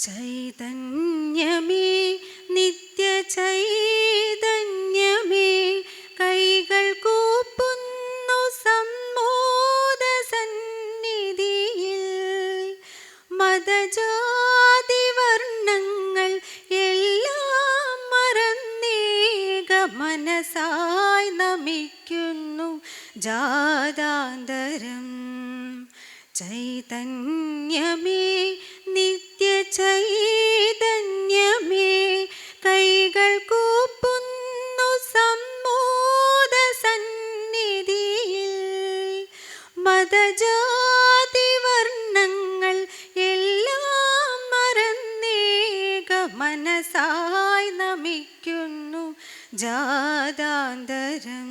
ചൈതന്യമേ നിത്യ ചൈതന്യമേ കൈകൾ കൂപ്പുന്നു സമ്മോദ സന്നിധിയിൽ. മതജാതി വർണ്ണങ്ങൾ എല്ലാം മറന്നേക മനസായി നമിക്കുന്നു ജാതാന്തരം. ചൈതന്യമേ നിത്യ ചൈതന്യമേ കൈകൾ കൂപ്പുന്നു സമ്മോദ സന്നിധിയിൽ. മതജാതി വർണ്ണങ്ങൾ എല്ലാം മറന്നേക മനസായി നമിക്കുന്നു ജാതാന്തരം.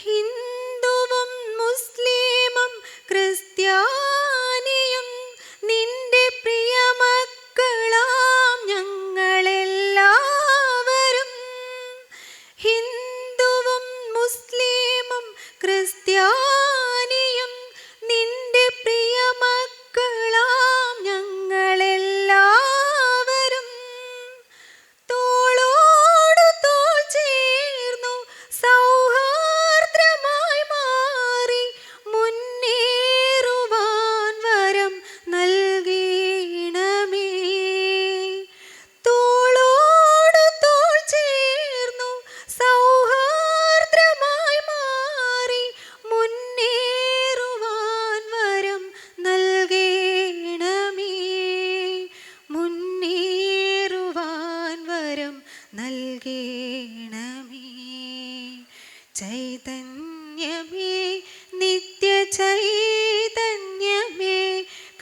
ഹിന്ദുവും മുസ്ലിമും ക്രിസ്ത്യാനിയും നിന്റെ പ്രിയ മക്കളാം ഞങ്ങളെല്ലാവരും. ഹിന്ദുവും മുസ്ലിമും ക്രിസ്ത്യാനിയും നിന്റെ പ്രിയ മക്കളാം ഞങ്ങളെല്ലാവരും. തോളോടു തോൾ ചേർന്നു സൗഹാർദ്രമായി മാറി മുന്നേറുവാൻ വരം നൽകണമേ. തോളോടു തോൾ ചേർന്നു സൗഹാർദ്രമായി മാറി മുന്നേറുവാൻ വരം നൽകണമേ. മുന്നേറുവാൻ വരം നൽകണമേ. ചൈതന്യമേ നിത്യ ചൈതന്യമേ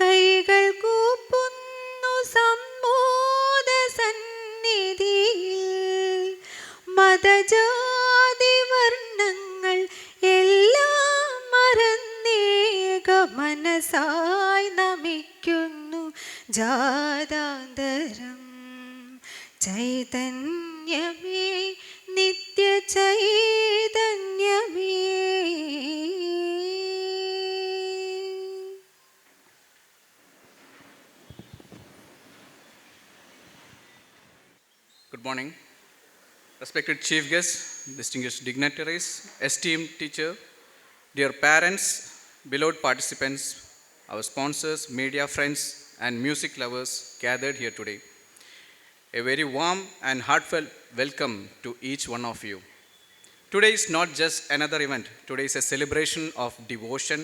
കൈകൾ കൂപ്പുന്നു സമ്മോദ സന്നിധിയിൽ. മതജാതി വർണ്ണങ്ങൾ എല്ലാം മറന്നേക മനസായി നമിക്കുന്നു ജാതാന്തരം. ചൈതന്യമേ നിത്യ ചൈതന്യമേ. Good morning. Respected chief guests, distinguished dignitaries, esteemed teacher, dear parents, beloved participants, our sponsors, media friends, and music lovers gathered here today. A very warm and heartfelt welcome to each one of you. Today is not just another event. Today is a celebration of devotion,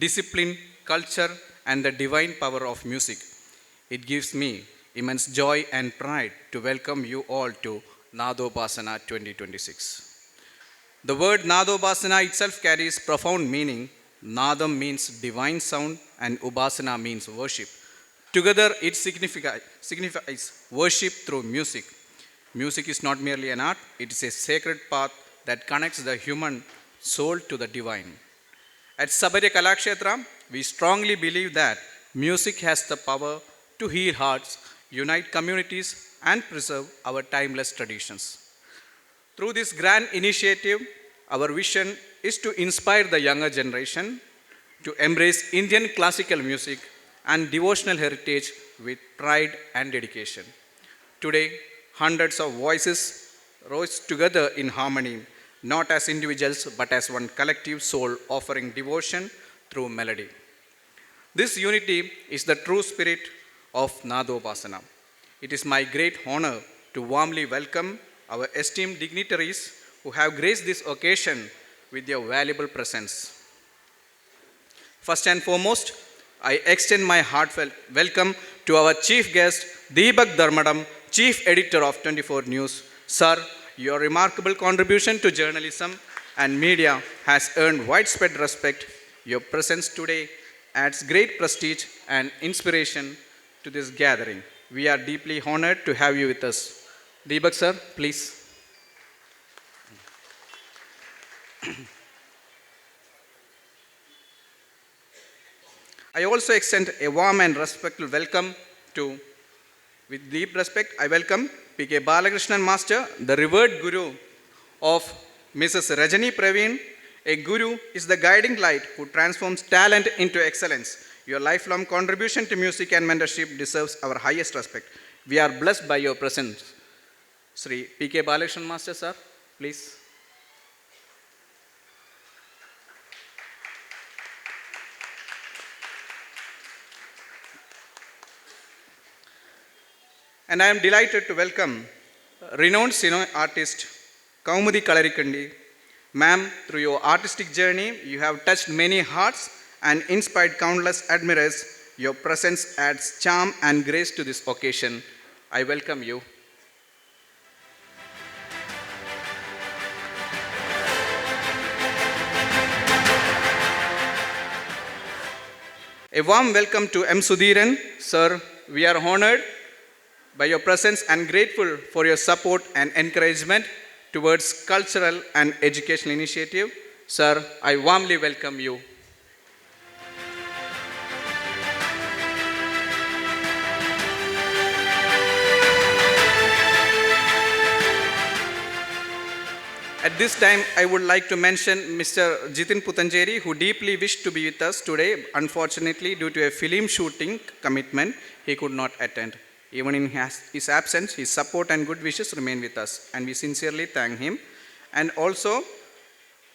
discipline, culture, and the divine power of music. It gives me immense joy and pride to welcome you all to Nadobhasana 2026. The word Nadobhasana itself carries profound meaning. Nadam means divine sound and Ubhasana means worship. Together it signifies worship through music. Music is not merely an art, it is a sacred path that connects the human soul to the divine. At Sabarya Kalakshetra, we strongly believe that music has the power to heal hearts, unite communities, and preserve our timeless traditions. Through this grand initiative, our vision is to inspire the younger generation to embrace Indian classical music and devotional heritage with pride and dedication. Today, hundreds of voices rose together in harmony, not as individuals but as one collective soul offering devotion through melody. This unity is the true spirit of Nadobhasana. It is my great honor to warmly welcome our esteemed dignitaries who have graced this occasion with their valuable presence. First and foremost, I extend my heartfelt welcome to our chief guest, Deepak Dharmadam, Chief Editor of 24 News. Sir, your remarkable contribution to journalism and media has earned widespread respect. Your presence today adds great prestige and inspiration to this gathering. We are deeply honored to have you with us. Deepak sir, please. I also extend a warm and respectful welcome to, with deep respect, I welcome P.K. Balakrishnan Master, the revered Guru of Mrs. Rajani Praveen. A Guru is the guiding light who transforms talent into excellence. Your lifelong contribution to music and mentorship deserves our highest respect. We are blessed by your presence. Sri P.K. Balakrishnan Master, sir, please. And I am delighted to welcome renowned senior artist Kaumudi Kalarikandi. Ma'am, through your artistic journey, you have touched many hearts and inspired countless admirers. Your presence adds charm and grace to this occasion. I welcome you. A warm welcome to M. Sudhiran. Sir, we are honored by your presence and grateful for your support and encouragement towards cultural and educational initiative. Sir, I warmly welcome you. At this time, I would like to mention Mr. Jitin Putanjeri, who deeply wished to be with us today. Unfortunately, due to a film shooting commitment, he could not attend. Even in his absence, his support and good wishes remain with us, and we sincerely thank him. And also,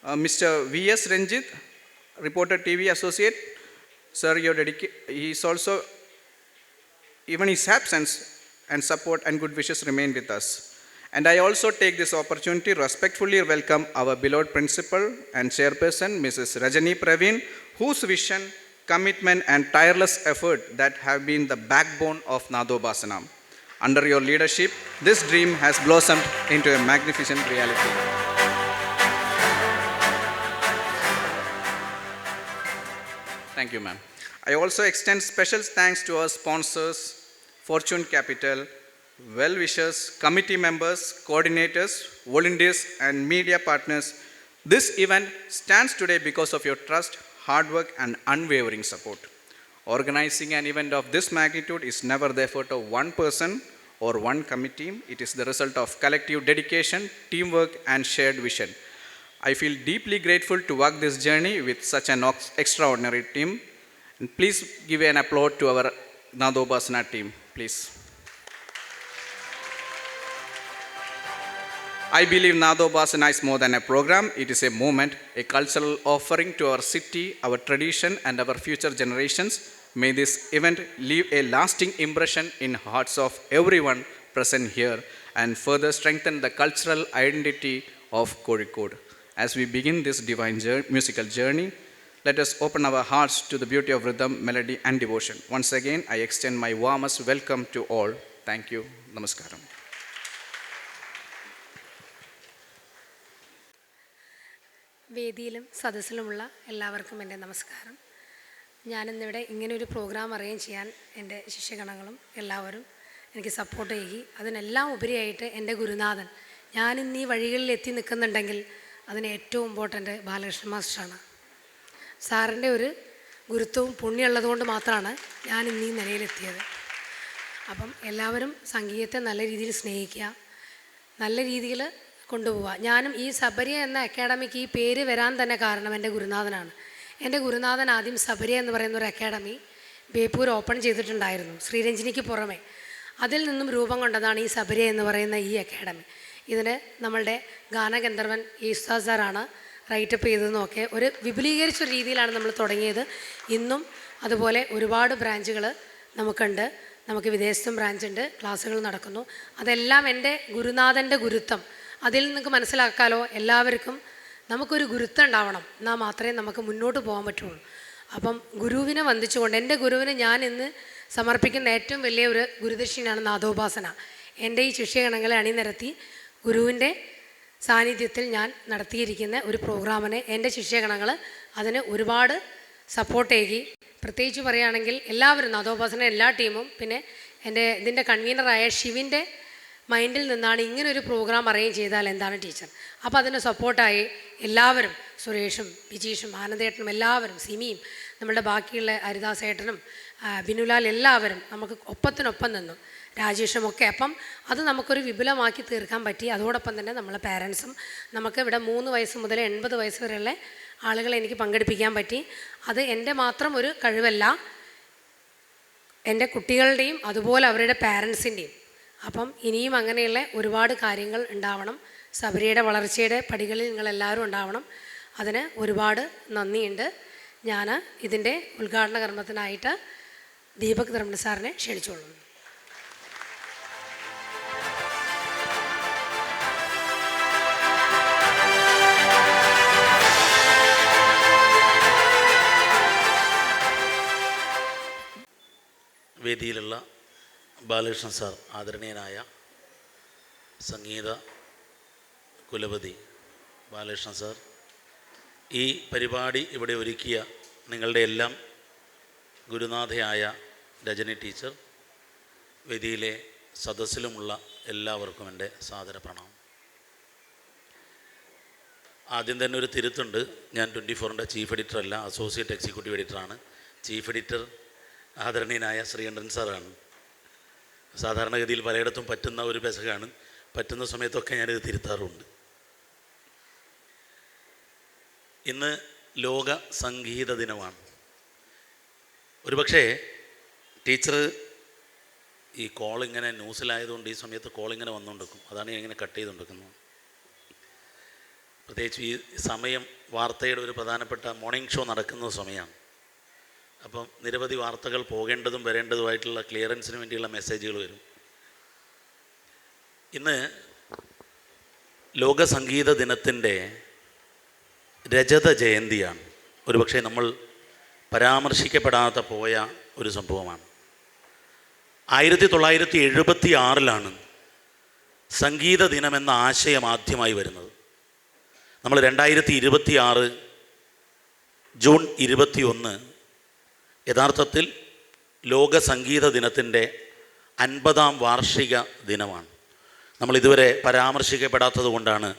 Mr. V.S. Ranjit, Reporter TV Associate. Sir, he is also, even his absence and support and good wishes remain with us. And I also take this opportunity to respectfully welcome our beloved principal and chairperson, Mrs. Rajani Praveen, whose vision, commitment and tireless effort that have been the backbone of Nadobhasana. Under your leadership, this dream has blossomed into a magnificent reality. Thank you, ma'am. I also extend special thanks to our sponsors, Fortune Capital, well-wishers, committee members, coordinators, volunteers, and media partners. This event stands today because of your trust, hard work, and unwavering support. Organizing an event of this magnitude is never the effort of one person or one committee. It is the result of collective dedication, teamwork, and shared vision. I feel deeply grateful to walk this journey with such an extraordinary team. And please give an applause to our Nadobhasana team, please. I believe Nadobhasana is more than a program. It is a movement, a cultural offering to our city, our tradition, and our future generations. May this event leave a lasting impression in hearts of everyone present here and further strengthen the cultural identity of Kozhikode. As we begin this divine musical journey, let us open our hearts to the beauty of rhythm, melody, and devotion. Once again, I extend my warmest welcome to all. Thank you. Namaskaram. വേദിയിലും സദസ്സിലുമുള്ള എല്ലാവർക്കും എൻ്റെ നമസ്കാരം. ഞാനിന്നിവിടെ ഇങ്ങനൊരു programme arrange ചെയ്യാൻ എൻ്റെ ശിഷ്യഗണങ്ങളും എല്ലാവരും എനിക്ക് സപ്പോർട്ട് ചെയ്യും. അതിനെല്ലാം ഉപരിയായിട്ട് എൻ്റെ ഗുരുനാഥൻ, ഞാനിന്ന് ഈ വഴികളിൽ എത്തി നിൽക്കുന്നുണ്ടെങ്കിൽ അതിന് ഏറ്റവും ഇമ്പോർട്ടൻ്റ് ബാലകൃഷ്ണൻ മാസ്റ്ററാണ്. സാറിൻ്റെ ഒരു ഗുരുത്വവും പുണ്യമുള്ളതുകൊണ്ട് മാത്രമാണ് ഞാൻ ഇന്ന് ഈ നിലയിലെത്തിയത്. അപ്പം എല്ലാവരും സംഗീതത്തെ നല്ല രീതിയിൽ സ്നേഹിക്കുക, നല്ല രീതിയിൽ കൊണ്ടുപോവുക. ഞാനും ഈ സബരിയ എന്ന അക്കാഡമിക്ക് ഈ പേര് വരാൻ തന്നെ കാരണം എൻ്റെ ഗുരുനാഥനാണ്. എൻ്റെ ഗുരുനാഥൻ ആദ്യം സബരിയ എന്ന് പറയുന്ന ഒരു അക്കാഡമി ബേപ്പൂർ ഓപ്പൺ ചെയ്തിട്ടുണ്ടായിരുന്നു, ശ്രീരഞ്ജിനിക്ക് പുറമെ. അതിൽ നിന്നും രൂപം കൊണ്ടതാണ് ഈ സബരിയ എന്ന് പറയുന്ന ഈ അക്കാഡമി. ഇതിന് നമ്മളുടെ ഗാനഗന്ധർവൻ യേശുദാസ് സാറാണ് റൈറ്റപ്പ് ചെയ്തതെന്നൊക്കെ ഒരു വിപുലീകരിച്ചൊരു രീതിയിലാണ് നമ്മൾ തുടങ്ങിയത്. ഇന്നും അതുപോലെ ഒരുപാട് ബ്രാഞ്ചുകൾ നമുക്കുണ്ട്. നമുക്ക് വിദേശത്തും ബ്രാഞ്ചുണ്ട്, ക്ലാസ്സുകൾ നടക്കുന്നു. അതെല്ലാം എൻ്റെ ഗുരുനാഥൻ്റെ ഗുരുത്വം. അതിൽ നിങ്ങൾക്ക് മനസ്സിലാക്കാലോ, എല്ലാവർക്കും നമുക്കൊരു ഗുരുത്വം ഉണ്ടാവണം, എന്നാൽ മാത്രമേ നമുക്ക് മുന്നോട്ട് പോകാൻ പറ്റുള്ളൂ. അപ്പം ഗുരുവിനെ വന്ദിച്ചുകൊണ്ട്, എൻ്റെ ഗുരുവിന് ഞാൻ ഇന്ന് സമർപ്പിക്കുന്ന ഏറ്റവും വലിയ ഒരു ഗുരുദക്ഷിണയാണ് നാദോപാസന. എൻ്റെ ഈ ശിഷ്യഗണങ്ങളെ അണിനിരത്തി ഗുരുവിൻ്റെ സാന്നിധ്യത്തിൽ ഞാൻ നടത്തിയിരിക്കുന്ന ഒരു പ്രോഗ്രാമിനെ എൻ്റെ ശിഷ്യഗണങ്ങൾ അതിന് ഒരുപാട് സപ്പോർട്ട് ചെയ്യി. പ്രത്യേകിച്ച് പറയുകയാണെങ്കിൽ എല്ലാവരും നാദോപാസന എല്ലാ ടീമും, പിന്നെ എൻ്റെ ഇതിൻ്റെ കൺവീനറായ ശിവിൻ്റെ മൈൻഡിൽ നിന്നാണ് ഇങ്ങനൊരു പ്രോഗ്രാം അറേഞ്ച് ചെയ്താൽ എന്താണ് ടീച്ചർ. അപ്പോൾ അതിന് സപ്പോർട്ടായി എല്ലാവരും, സുരേഷും വിജീഷും ആനന്ദേട്ടനും എല്ലാവരും, സിമിയും നമ്മളുടെ ബാക്കിയുള്ള ഹരിദാസേട്ടനും ബിനുലാൽ എല്ലാവരും നമുക്ക് ഒപ്പത്തിനൊപ്പം നിന്നു, രാജേഷുമൊക്കെ. അപ്പം അത് നമുക്കൊരു വിപുലമാക്കി തീർക്കാൻ പറ്റി. അതോടൊപ്പം തന്നെ നമ്മളെ പാരൻസും, നമുക്ക് ഇവിടെ 3 വയസ്സ് മുതൽ 80 വയസ്സ് വരെയുള്ള ആളുകളെ എനിക്ക് പങ്കെടുപ്പിക്കാൻ പറ്റി. അത് എൻ്റെ മാത്രം ഒരു കഴിവല്ല, എൻ്റെ കുട്ടികളുടെയും അതുപോലെ അവരുടെ പാരൻസിൻ്റെയും. അപ്പം ഇനിയും അങ്ങനെയുള്ള ഒരുപാട് കാര്യങ്ങൾ ഉണ്ടാവണം. സബരിയുടെ വളർച്ചയുടെ പടികളിൽ നിങ്ങളെല്ലാവരും ഉണ്ടാവണം. അതിന് ഒരുപാട് നന്ദിയുണ്ട്. ഞാൻ ഇതിൻ്റെ ഉദ്ഘാടന കർമ്മത്തിനായിട്ട് ദീപക് ധർമ്മ സാറിനെ ക്ഷണിച്ചുകൊള്ളുന്നു. വേദിയിലുള്ള ബാലകൃഷ്ണൻ സാർ, ആദരണീയനായ സംഗീത കുലപതി ബാലകൃഷ്ണൻ സാർ, ഈ പരിപാടി ഇവിടെ ഒരുക്കിയ നിങ്ങളുടെ എല്ലാം ഗുരുനാഥയായ രജനി ടീച്ചർ, വേദിയിലെ സദസ്സിലുമുള്ള എല്ലാവർക്കും എൻ്റെ സാദര പ്രണാമം. ആദ്യം തന്നെ ഒരു തിരുത്തുണ്ട്. ഞാൻ 24ൻ്റെ ചീഫ് എഡിറ്റർ അല്ല, അസോസിയേറ്റ് എക്സിക്യൂട്ടീവ് എഡിറ്ററാണ്. ചീഫ് എഡിറ്റർ ആദരണീയനായ ശ്രീകണ്ഠൻ സാറാണ്. സാധാരണഗതിയിൽ പലയിടത്തും പറ്റുന്ന ഒരു പെസകാണ്. പറ്റുന്ന സമയത്തൊക്കെ ഞാനിത് തിരുത്താറുണ്ട്. ഇന്ന് ലോക സംഗീത ദിനമാണ്. ഒരുപക്ഷേ ടീച്ചർ ഈ കോളിങ്ങനെ ന്യൂസിലായതുകൊണ്ട് ഈ സമയത്ത് കോളിങ്ങനെ വന്നുകൊണ്ടിരിക്കും. അതാണ് ഞാൻ ഇങ്ങനെ കട്ട് ചെയ്തുകൊണ്ടിരിക്കുന്നത്. പ്രത്യേകിച്ച് ഈ സമയം വാർത്തയുടെ ഒരു പ്രധാനപ്പെട്ട മോർണിംഗ് ഷോ നടക്കുന്ന സമയമാണ്. അപ്പം നിരവധി വാർത്തകൾ പോകേണ്ടതും വരേണ്ടതുമായിട്ടുള്ള ക്ലിയറൻസിന് വേണ്ടിയുള്ള മെസ്സേജുകൾ വരും. ഇന്ന് ലോക സംഗീത ദിനത്തിൻ്റെ രജത ജയന്തിയാണ്. ഒരുപക്ഷെ നമ്മൾ പരാമർശിക്കപ്പെടാതെ പോയ ഒരു സംഭവമാണ്. 1976 സംഗീത ദിനമെന്ന ആശയം ആദ്യമായി വരുന്നത്. നമ്മൾ 2026 ജൂൺ 21 യഥാർത്ഥത്തിൽ ലോക സംഗീത ദിനത്തിൻ്റെ 50ാം വാർഷിക ദിനമാണ്. നമ്മളിതുവരെ പരാമർശിക്കപ്പെടാത്തത് കൊണ്ടാണ്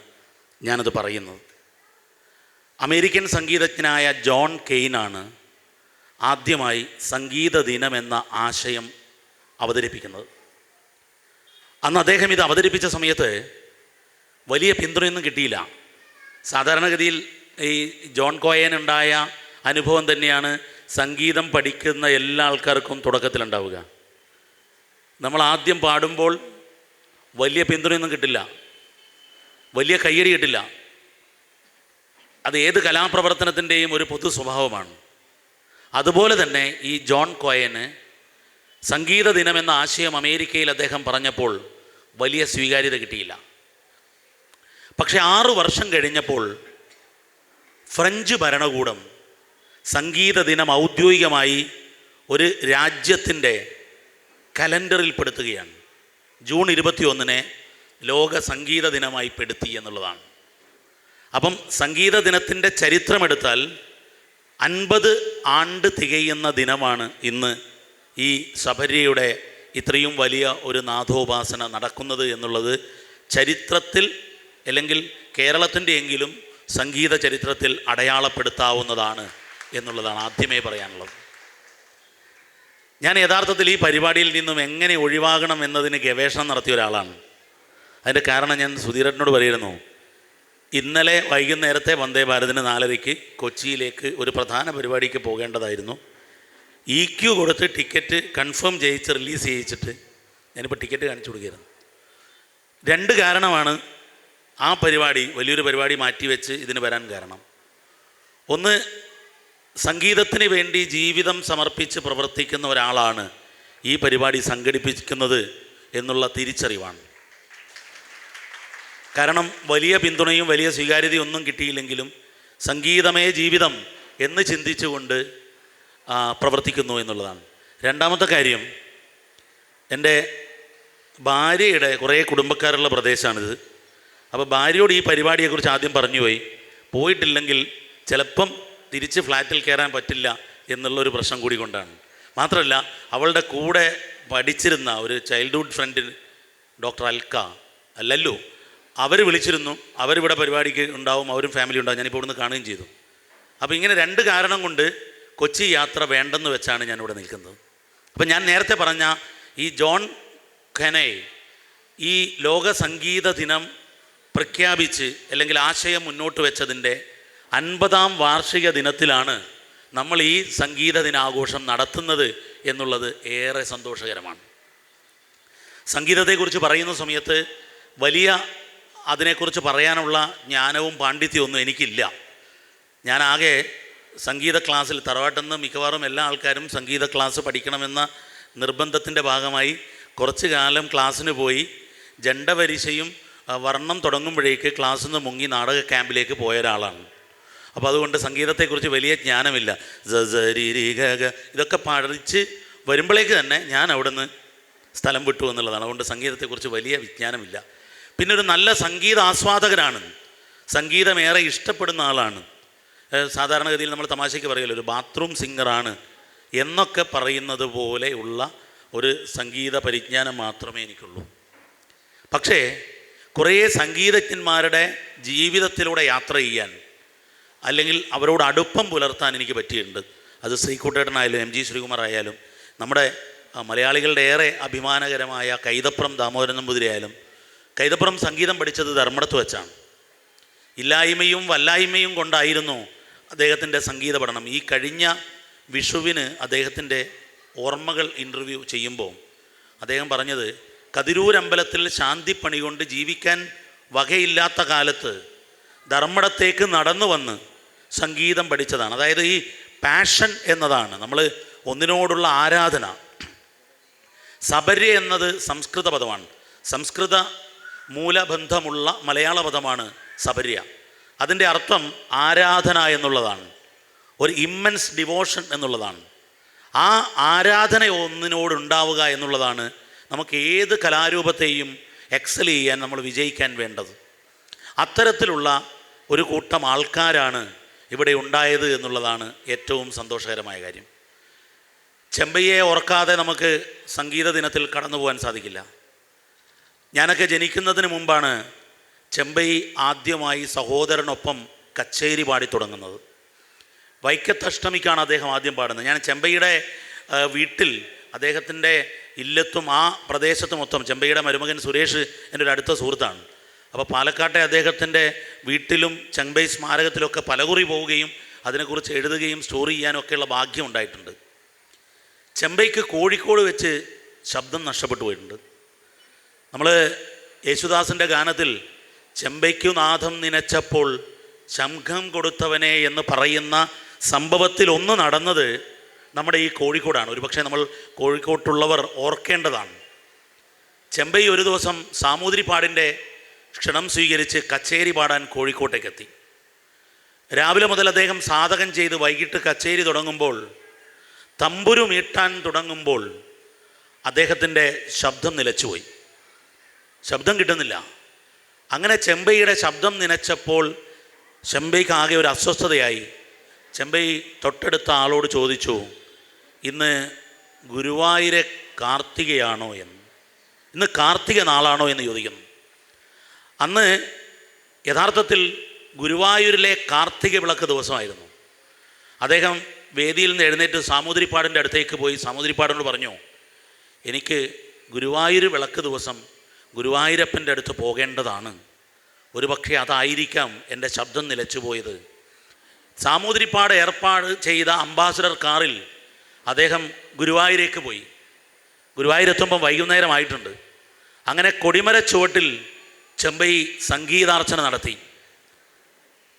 ഞാനത് പറയുന്നത്. അമേരിക്കൻ സംഗീതജ്ഞനായ ജോൺ കെയ്നാണ് ആദ്യമായി സംഗീത ദിനമെന്ന ആശയം അവതരിപ്പിക്കുന്നത്. അന്ന് അദ്ദേഹം ഇത് അവതരിപ്പിച്ച സമയത്ത് വലിയ പിന്തുണയൊന്നും കിട്ടിയില്ല. സാധാരണഗതിയിൽ ഈ ജോൺ കോയനുണ്ടായ അനുഭവം തന്നെയാണ് സംഗീതം പഠിക്കുന്ന എല്ലാ ആൾക്കാർക്കും തുടക്കത്തിലുണ്ടാവുക. നമ്മൾ ആദ്യം പാടുമ്പോൾ വലിയ പിന്തുണയൊന്നും കിട്ടില്ല, വലിയ കയ്യടി കിട്ടില്ല. അത് ഏത് കലാപ്രവർത്തനത്തിൻ്റെയും ഒരു പൊതു സ്വഭാവമാണ്. അതുപോലെ തന്നെ ഈ ജോൺ കോയന് സംഗീത ദിനം എന്ന ആശയം അമേരിക്കയിൽ അദ്ദേഹം പറഞ്ഞപ്പോൾ വലിയ സ്വീകാര്യത കിട്ടിയില്ല. പക്ഷെ 6 വർഷം കഴിഞ്ഞപ്പോൾ ഫ്രഞ്ച് ഭരണകൂടം സംഗീത ദിനം ഔദ്യോഗികമായി ഒരു രാജ്യത്തിൻ്റെ കലണ്ടറിൽ പെടുത്തുകയാണ്. ജൂൺ 21 ലോക സംഗീത ദിനമായി പെടുത്തി എന്നുള്ളതാണ്. അപ്പം സംഗീത ദിനത്തിൻ്റെ ചരിത്രമെടുത്താൽ 50 ആണ്ട് തികയുന്ന ദിനമാണ് ഇന്ന് ഈ ശബരിയുടെ ഇത്രയും വലിയ ഒരു നാഥോപാസന നടക്കുന്നത് എന്നുള്ളത് ചരിത്രത്തിൽ, അല്ലെങ്കിൽ കേരളത്തിൻ്റെ എങ്കിലും സംഗീത ചരിത്രത്തിൽ അടയാളപ്പെടുത്താവുന്നതാണ് എന്നുള്ളതാണ് ആദ്യമേ പറയാനുള്ളത്. ഞാൻ യഥാർത്ഥത്തിൽ ഈ പരിപാടിയിൽ നിന്നും എങ്ങനെ ഒഴിവാകണം എന്നതിന് ഗവേഷണം നടത്തിയ ഒരാളാണ്. അതിൻ്റെ കാരണം ഞാൻ സുധീരനോട് പറയുന്നു. ഇന്നലെ വൈകുന്നേരത്തെ വന്ദേ ഭാരതിന് 4:30 കൊച്ചിയിലേക്ക് ഒരു പ്രധാന പരിപാടിക്ക് പോകേണ്ടതായിരുന്നു. EQ കൊടുത്ത് ടിക്കറ്റ് കൺഫേം ചെയ്യിച്ച് റിലീസ് ചെയ്യിച്ചിട്ട് ഞാനിപ്പോൾ ടിക്കറ്റ് കാണിച്ചു കൊടുക്കുകയായിരുന്നു. 2 കാരണമാണ് ആ പരിപാടി, വലിയൊരു പരിപാടി മാറ്റിവെച്ച് ഇതിന് വരാൻ കാരണം. ഒന്ന്, സംഗീതത്തിന് വേണ്ടി ജീവിതം സമർപ്പിച്ച് പ്രവർത്തിക്കുന്ന ഒരാളാണ് ഈ പരിപാടി സംഘടിപ്പിക്കുന്നത് എന്നുള്ള തിരിച്ചറിവാണ്. കാരണം വലിയ പിന്തുണയും വലിയ സ്വീകാര്യതയും ഒന്നും കിട്ടിയില്ലെങ്കിലും സംഗീതമേ ജീവിതം എന്ന് ചിന്തിച്ചുകൊണ്ട് പ്രവർത്തിക്കുന്നു എന്നുള്ളതാണ്. രണ്ടാമത്തെ കാര്യം, എൻ്റെ ഭാര്യയുടെ കുറേ കുടുംബക്കാരുള്ള പ്രദേശമാണിത്. അപ്പോൾ ഭാര്യയോട് ഈ പരിപാടിയെക്കുറിച്ച് ആദ്യം പറഞ്ഞുപോയി, പോയിട്ടില്ലെങ്കിൽ ചിലപ്പം തിരിച്ച് ഫ്ലാറ്റിൽ കയറാൻ പറ്റില്ല എന്നുള്ളൊരു പ്രശ്നം കൂടി കൊണ്ടാണ്. മാത്രമല്ല, അവളുടെ കൂടെ പഠിച്ചിരുന്ന ഒരു ചൈൽഡ്ഹുഡ് ഫ്രണ്ട് ഡോക്ടർ ലല്ലു, അവർ വിളിച്ചിരുന്നു. അവരിവിടെ പരിപാടിക്ക് ഉണ്ടാവും, അവരും ഫാമിലി ഉണ്ടാവും. ഞാനിപ്പോൾ ഇവിടുന്ന് കാണുകയും ചെയ്തു. അപ്പോൾ ഇങ്ങനെ 2 കാരണം കൊണ്ട് കൊച്ചി യാത്ര വേണ്ടെന്ന് വെച്ചാണ് ഞാനിവിടെ നിൽക്കുന്നത്. അപ്പം ഞാൻ നേരത്തെ പറഞ്ഞ ഈ ജോൺ കെനെ ഈ ലോക സംഗീത ദിനം പ്രഖ്യാപിച്ച് അല്ലെങ്കിൽ ആശയം മുന്നോട്ട് വെച്ചതിൻ്റെ 50ാം വാർഷിക ദിനത്തിലാണ് നമ്മൾ ഈ സംഗീത ദിനാഘോഷം നടത്തുന്നത് എന്നുള്ളത് ഏറെ സന്തോഷകരമാണ്. സംഗീതത്തെക്കുറിച്ച് പറയുന്ന സമയത്ത് വലിയ അതിനെക്കുറിച്ച് പറയാനുള്ള ജ്ഞാനവും പാണ്ഡിത്യമൊന്നും എനിക്കില്ല. ഞാനാകെ സംഗീത ക്ലാസ്സിൽ തറവാട്ടിൽ നിന്ന് മിക്കവാറും എല്ലാ ആൾക്കാരും സംഗീത ക്ലാസ് പഠിക്കണമെന്ന നിർബന്ധത്തിൻ്റെ ഭാഗമായി കുറച്ച് കാലം ക്ലാസ്സിന് പോയി ജണ്ടവരിശയും വർണ്ണം തുടങ്ങുമ്പോഴേക്ക് ക്ലാസ്സിൽ നിന്ന് മുങ്ങി നാടക ക്യാമ്പിലേക്ക് പോയ ഒരാളാണ്. അപ്പോൾ അതുകൊണ്ട് സംഗീതത്തെക്കുറിച്ച് വലിയ ജ്ഞാനമില്ല. ഇതൊക്കെ പഠിച്ച് വരുമ്പോഴേക്ക് തന്നെ ഞാൻ അവിടുന്ന് സ്ഥലം വിട്ടു എന്നുള്ളതാണ്. അതുകൊണ്ട് സംഗീതത്തെക്കുറിച്ച് വലിയ വിജ്ഞാനമില്ല. പിന്നെ ഒരു നല്ല സംഗീത ആസ്വാദകനാണ്, സംഗീതമേറെ ഇഷ്ടപ്പെടുന്ന ആളാണ്. സാധാരണഗതിയിൽ നമ്മൾ തമാശയ്ക്ക് പറയുമല്ലോ, ഒരു ബാത്റൂം സിംഗറാണ് എന്നൊക്കെ പറയുന്നത് പോലെയുള്ള ഒരു സംഗീത പരിജ്ഞാനം മാത്രമേ എനിക്കുള്ളൂ. പക്ഷേ കുറേ സംഗീതജ്ഞന്മാരുടെ ജീവിതത്തിലൂടെ യാത്ര ചെയ്യാൻ, അല്ലെങ്കിൽ അവരോട് അടുപ്പം പുലർത്താൻ എനിക്ക് പറ്റിയിട്ടുണ്ട്. അത് ശ്രീകുട്ടേട്ടനായാലും എം ജി ശ്രീകുമാർ ആയാലും നമ്മുടെ മലയാളികളുടെ ഏറെ അഭിമാനകരമായ കൈതപ്രം ദാമോദരൻ നമ്പൂതിരിയായാലും. കൈതപ്രം സംഗീതം പഠിച്ചത് ധർമ്മടത്ത് വെച്ചാണ്. ഇല്ലായ്മയും വല്ലായ്മയും കൊണ്ടായിരുന്നു അദ്ദേഹത്തിൻ്റെ സംഗീത പഠനം. ഈ കഴിഞ്ഞ വിഷുവിന് അദ്ദേഹത്തിൻ്റെ ഓർമ്മകൾ ഇൻ്റർവ്യൂ ചെയ്യുമ്പോൾ അദ്ദേഹം പറഞ്ഞത്, കതിരൂരമ്പലത്തിൽ ശാന്തിപ്പണി കൊണ്ട് ജീവിക്കാൻ വകയില്ലാത്ത കാലത്ത് ധർമ്മടത്തേക്ക് നടന്നു വന്ന് സംഗീതം പഠിച്ചതാണ്. അതായത് ഈ പാഷൻ എന്നതാണ് നമ്മൾ ഒന്നിനോടുള്ള ആരാധന. സബര്യ എന്നത് സംസ്കൃത പദമാണ്. സംസ്കൃത മൂലബന്ധമുള്ള മലയാള പദമാണ് സബര്യ. അതിൻ്റെ അർത്ഥം ആരാധന എന്നുള്ളതാണ്, ഒരു ഇമ്മൻസ് ഡിവോഷൻ എന്നുള്ളതാണ്. ആ ആരാധന ഒന്നിനോടുണ്ടാവുക എന്നുള്ളതാണ് നമുക്ക് ഏത് കലാരൂപത്തെയും എക്സൽ ചെയ്യാൻ, നമ്മൾ വിജയിക്കാൻ വേണ്ടത്. അത്തരത്തിലുള്ള ഒരു കൂട്ടം ആൾക്കാരാണ് ഇവിടെ ഉണ്ടായത് എന്നുള്ളതാണ് ഏറ്റവും സന്തോഷകരമായ കാര്യം. ചെമ്പയ്യെ ഓർക്കാതെ നമുക്ക് സംഗീത ദിനത്തിൽ കടന്നു പോകാൻ സാധിക്കില്ല. ഞാനൊക്കെ ജനിക്കുന്നതിന് മുമ്പാണ് ചെമ്പൈ ആദ്യമായി സഹോദരനൊപ്പം കച്ചേരി പാടി തുടങ്ങുന്നത്. വൈക്കത്തഷ്ടമിക്കാണ് അദ്ദേഹം ആദ്യം പാടുന്നത്. ഞാൻ ചെമ്പൈയുടെ വീട്ടിൽ, അദ്ദേഹത്തിൻ്റെ ഇല്ലത്തും ആ പ്രദേശത്ത് മൊത്തം, ചെമ്പൈയുടെ മരുമകൻ സുരേഷ് എൻ്റെ ഒരു അടുത്ത സുഹൃത്താണ്. അപ്പോൾ പാലക്കാട്ടെ അദ്ദേഹത്തിൻ്റെ വീട്ടിലും ചെമ്പൈ സ്മാരകത്തിലൊക്കെ പലകുറി പോവുകയും അതിനെക്കുറിച്ച് എഴുതുകയും സ്റ്റോറി ചെയ്യാനും ഒക്കെയുള്ള ഭാഗ്യം ഉണ്ടായിട്ടുണ്ട്. ചെമ്പൈക്ക് കോഴിക്കോട് വെച്ച് ശബ്ദം നഷ്ടപ്പെട്ടു പോയിട്ടുണ്ട്. നമ്മൾ യേശുദാസിൻ്റെ ഗാനത്തിൽ ചെമ്പൈക്കു നാഥം നനച്ചപ്പോൾ ശംഖം കൊടുത്തവനെ എന്ന് പറയുന്ന സംഭവത്തിൽ ഒന്ന് നടന്നത് നമ്മുടെ ഈ കോഴിക്കോടാണ്. ഒരുപക്ഷെ നമ്മൾ കോഴിക്കോട്ടുള്ളവർ ഓർക്കേണ്ടതാണ്. ചെമ്പൈ ഒരു ദിവസം സാമൂതിരിപ്പാടിൻ്റെ ക്ഷണം സ്വീകരിച്ച് കച്ചേരി പാടാൻ കോഴിക്കോട്ടേക്കെത്തി. രാവിലെ മുതൽ അദ്ദേഹം സാധകം ചെയ്ത് വൈകിട്ട് കച്ചേരി തുടങ്ങുമ്പോൾ, തമ്പുരു മീട്ടാൻ തുടങ്ങുമ്പോൾ അദ്ദേഹത്തിൻ്റെ ശബ്ദം നിലച്ചുപോയി. ശബ്ദം കിട്ടുന്നില്ല. അങ്ങനെ ചെമ്പൈയുടെ ശബ്ദം നിലച്ചപ്പോൾ ചെമ്പൈക്ക് ആകെ ഒരു അസ്വസ്ഥതയായി. ചെമ്പൈ തൊട്ടടുത്ത ആളോട് ചോദിച്ചു, ഇന്ന് ഗുരുവായൂരെ കാർത്തികയാണോ എന്ന്, ഇന്ന് കാർത്തിക നാളാണോ എന്ന് ചോദിക്കുന്നു. അന്ന് യഥാർത്ഥത്തിൽ ഗുരുവായൂരിലെ കാർത്തിക വിളക്ക് ദിവസമായിരുന്നു. അദ്ദേഹം വേദിയിൽ നിന്ന് എഴുന്നേറ്റ് സാമൂതിരിപ്പാടിൻ്റെ അടുത്തേക്ക് പോയി സാമൂതിരിപ്പാടിനോട് പറഞ്ഞു, എനിക്ക് ഗുരുവായൂർ വിളക്ക് ദിവസം ഗുരുവായൂരപ്പൻ്റെ അടുത്ത് പോകേണ്ടതാണ്, ഒരുപക്ഷെ അതായിരിക്കാം എൻ്റെ ശബ്ദം നിലച്ചുപോയത്. സാമൂതിരിപ്പാട് ഏർപ്പാട് ചെയ്ത അംബാസഡർ കാറിൽ അദ്ദേഹം ഗുരുവായൂരേക്ക് പോയി. ഗുരുവായൂരെത്തുമ്പം വൈകുന്നേരമായിട്ടുണ്ട്. അങ്ങനെ കൊടിമര ചുവട്ടിൽ ചെമ്പൈ സംഗീതാർച്ചന നടത്തി.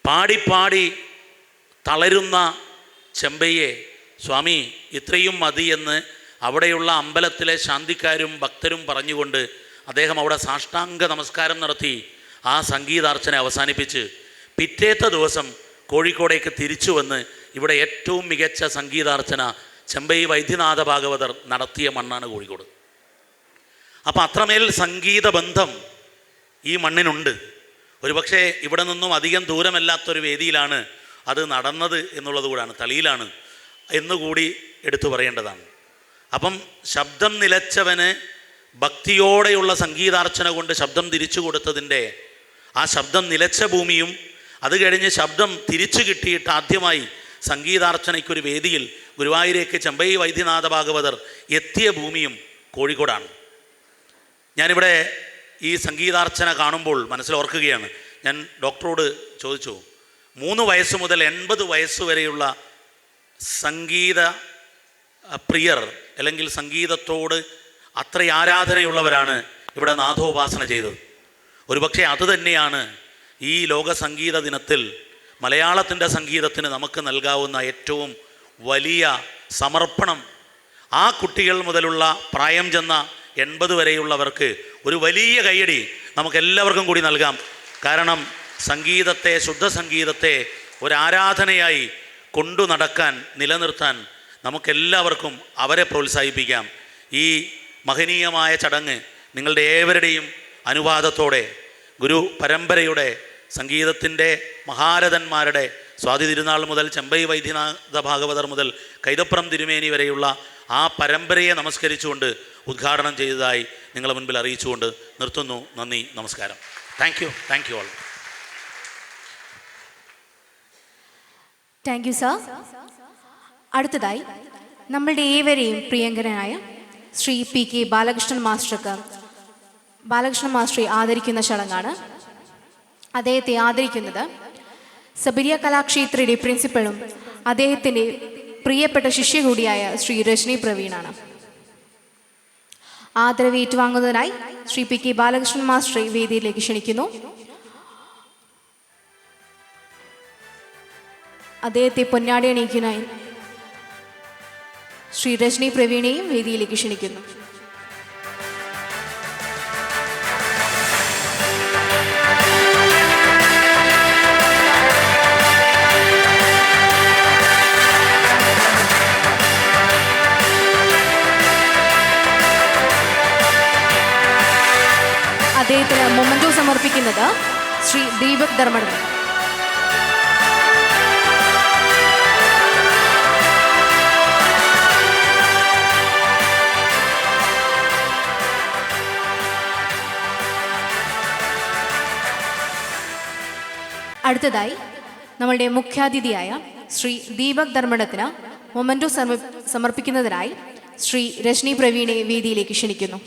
പാടി തളരുന്ന ചെമ്പയ്യെ സ്വാമി ഇത്രയും മതിയെന്ന് അവിടെയുള്ള അമ്പലത്തിലെ ശാന്തിക്കാരും ഭക്തരും പറഞ്ഞുകൊണ്ട് അദ്ദേഹം അവിടെ സാഷ്ടാംഗ നമസ്കാരം നടത്തി ആ സംഗീതാർച്ചന അവസാനിപ്പിച്ച് പിറ്റേത്തെ ദിവസം കോഴിക്കോടേക്ക് തിരിച്ചു വന്ന് ഇവിടെ ഏറ്റവും മികച്ച സംഗീതാർച്ചന ചെമ്പൈ വൈദ്യനാഥ ഭാഗവതർ നടത്തിയ മണ്ണാണ് കോഴിക്കോട്. അപ്പം അത്രമേൽ സംഗീത ബന്ധം ഈ മണ്ണിനുണ്ട്. ഒരുപക്ഷെ ഇവിടെ നിന്നും അധികം ദൂരമല്ലാത്തൊരു വേദിയിലാണ് അത് നടന്നത് എന്നുള്ളത് കൂടാണ്, തളിയിലാണ് എന്നുകൂടി എടുത്തു പറയേണ്ടതാണ്. അപ്പം ശബ്ദം നിലച്ചവന് ഭക്തിയോടെയുള്ള സംഗീതാർച്ചന കൊണ്ട് ശബ്ദം തിരിച്ചു കൊടുത്തതിൻ്റെ ആ ശബ്ദം നിലച്ച ഭൂമിയും, അത് കഴിഞ്ഞ് ശബ്ദം തിരിച്ചു കിട്ടിയിട്ട് ആദ്യമായി സംഗീതാർച്ചനയ്ക്കൊരു വേദിയിൽ ഗുരുവായൂരേക്ക് ചെമ്പൈ വൈദ്യനാഥ ഭാഗവതർ എത്തിയ ഭൂമിയും കോഴിക്കോടാണ്. ഞാനിവിടെ ഈ സംഗീതാർച്ചന കാണുമ്പോൾ മനസ്സിലോർക്കുകയാണ്. ഞാൻ ഡോക്ടറോട് ചോദിച്ചു, 3 വയസ്സ് മുതൽ 80 വയസ്സ് വരെയുള്ള സംഗീത പ്രിയർ അല്ലെങ്കിൽ സംഗീതത്തോട് അത്ര ആരാധനയുള്ളവരാണ് ഇവിടെ നാദോപാസന ചെയ്തത്. ഒരുപക്ഷെ അതുതന്നെയാണ് ഈ ലോക സംഗീത ദിനത്തിൽ മലയാളത്തിൻ്റെ സംഗീതത്തിന് നമുക്ക് നൽകാവുന്ന ഏറ്റവും വലിയ സമർപ്പണം. ആ കുട്ടികൾ മുതലുള്ള പ്രായം ചെന്ന 80 വരെയുള്ളവർക്ക് ഒരു വലിയ കയ്യടി നമുക്കെല്ലാവർക്കും കൂടി നൽകാം. കാരണം സംഗീതത്തെ, ശുദ്ധ സംഗീതത്തെ ഒരാരാധനയായി കൊണ്ടു നടക്കാൻ, നിലനിർത്താൻ നമുക്കെല്ലാവർക്കും അവരെ പ്രോത്സാഹിപ്പിക്കാം. ഈ മഹനീയമായ ചടങ്ങ് നിങ്ങളുടെ ഏവരുടെയും അനുവാദത്തോടെ ഗുരു പരമ്പരയുടെ സംഗീതത്തിൻ്റെ മഹാരഥന്മാരുടെ സ്വാതി തിരുനാൾ മുതൽ ചെമ്പൈ വൈദ്യനാഥ ഭാഗവതർ മുതൽ കൈതപ്രം തിരുമേനി വരെയുള്ള ആ പരമ്പരയെ നമസ്കരിച്ചുകൊണ്ട് ഉദ്ഘാടനം ചെയ്തതായി നിങ്ങളുടെ മുൻപിൽ അറിയിച്ചുകൊണ്ട് നിർത്തുന്നു. നന്ദി, നമസ്കാരം. Thank you all. Thank you sir. അടുത്തതായി നമ്മളുടെ ഏവരെയും പ്രിയങ്കരനായ ശ്രീ PK ബാലകൃഷ്ണൻ മാസ്റ്ററെ ആദരിക്കുന്ന ചടങ്ങാണ്. അദ്ദേഹത്തെ ആദരിക്കുന്നത് സബരിയ കലാക്ഷേത്രയുടെ പ്രിൻസിപ്പളും അദ്ദേഹത്തിൻ്റെ പ്രിയപ്പെട്ട ശിഷ്യ കൂടിയായ ശ്രീ രജനി പ്രവീണാണ്. ആദരവ് ഏറ്റുവാങ്ങുന്നതിനായി ശ്രീ PK ബാലകൃഷ്ണൻ മാസ്റ്ററെ വേദിയിലേക്ക് ക്ഷണിക്കുന്നു. അദ്ദേഹത്തെ പൊന്നാടി അണിയിക്കാനായി ശ്രീ രജനി പ്രവീണയും വേദിയിലേക്ക് ക്ഷണിക്കുന്നു. അദ്ദേഹത്തിന് മൊമന്റോ സമർപ്പിക്കുന്നത് ശ്രീ ദീപക് ധർമ്മടൻ. അടുത്തതായി നമ്മളുടെ മുഖ്യാതിഥിയായ ശ്രീ ദീപക് ധർമ്മടത്തിന് മൊമന്റോ സമർപ്പിക്കുന്നതിനായി ശ്രീ രജനി പ്രവീണെ വേദിയിലേക്ക് ക്ഷണിക്കുന്നു.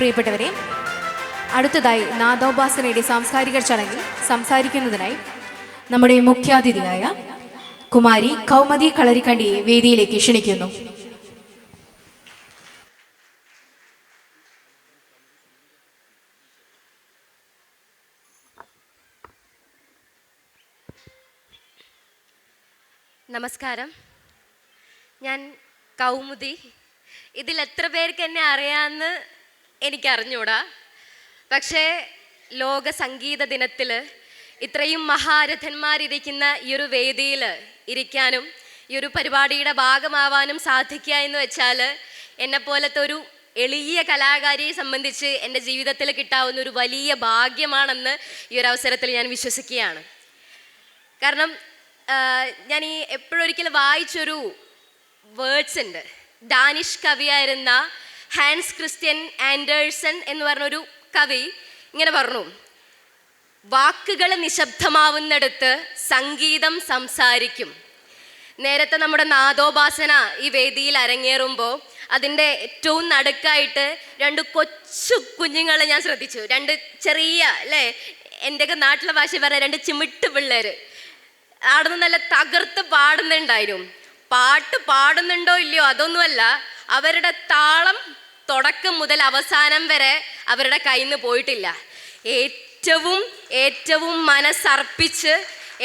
പ്രിയപ്പെട്ടവരെ, അടുത്തതായി നാദോപാസനയുടെ സാംസ്കാരിക ചടങ്ങിൽ സംസാരിക്കുന്നതിനായി നമ്മുടെ മുഖ്യാതിഥിയായ കുമാരി കൗമതി കളരിക്കണ്ടിയെ വേദിയിലേക്ക് ക്ഷണിക്കുന്നു. നമസ്കാരം. ഞാൻ കൗമുദി. ഇതിൽ എത്ര പേർക്ക് എന്നെ അറിയാമെന്ന് എനിക്കറിഞ്ഞൂടാ. പക്ഷേ ലോക സംഗീത ദിനത്തിൽ ഇത്രയും മഹാരഥന്മാരിരിക്കുന്ന ഈ ഒരു വേദിയിൽ ഇരിക്കാനും ഈ ഒരു പരിപാടിയുടെ ഭാഗമാവാനും സാധിക്കുക എന്ന് വെച്ചാൽ എന്നെപ്പോലത്തെ ഒരു എളിയ കലാകാരിയെ സംബന്ധിച്ച് എൻ്റെ ജീവിതത്തിൽ കിട്ടാവുന്ന ഒരു വലിയ ഭാഗ്യമാണെന്ന് ഈ ഒരു അവസരത്തിൽ ഞാൻ വിശ്വസിക്കുകയാണ്. കാരണം ഞാൻ ഈ എപ്പോഴൊരിക്കലും വായിച്ചൊരു വേർഡ്സ് ഉണ്ട്. ഡാനിഷ് കവിയായിരുന്ന ഹാൻസ് ക്രിസ്ത്യൻ ആൻഡേഴ്സൺ എന്ന് പറഞ്ഞൊരു കവി ഇങ്ങനെ പറഞ്ഞു: വാക്കുകൾ നിശബ്ദമാവുന്നിടത്ത് സംഗീതം സംസാരിക്കും. നേരത്തെ നമ്മുടെ നാദോപാസന ഈ വേദിയിൽ അരങ്ങേറുമ്പോൾ അതിൻ്റെ ഏറ്റവും നടുക്കായിട്ട് 2 കൊച്ചു കുഞ്ഞുങ്ങളെ ഞാൻ ശ്രദ്ധിച്ചു. 2 ചെറിയ, അല്ലേ, എൻ്റെയൊക്കെ നാട്ടിലെ ഭാഷ പറഞ്ഞ 2 ചിമിട്ട് പിള്ളേർ ആടുന്ന് നല്ല തകർത്ത് പാടുന്നുണ്ടായിരുന്നു. പാട്ട് പാടുന്നുണ്ടോ ഇല്ലയോ അതൊന്നുമല്ല, അവരുടെ താളം തുടക്കം മുതൽ അവസാനം വരെ അവരുടെ കയ്യിൽ നിന്ന് പോയിട്ടില്ല. ഏറ്റവും മനസ്സർപ്പിച്ച്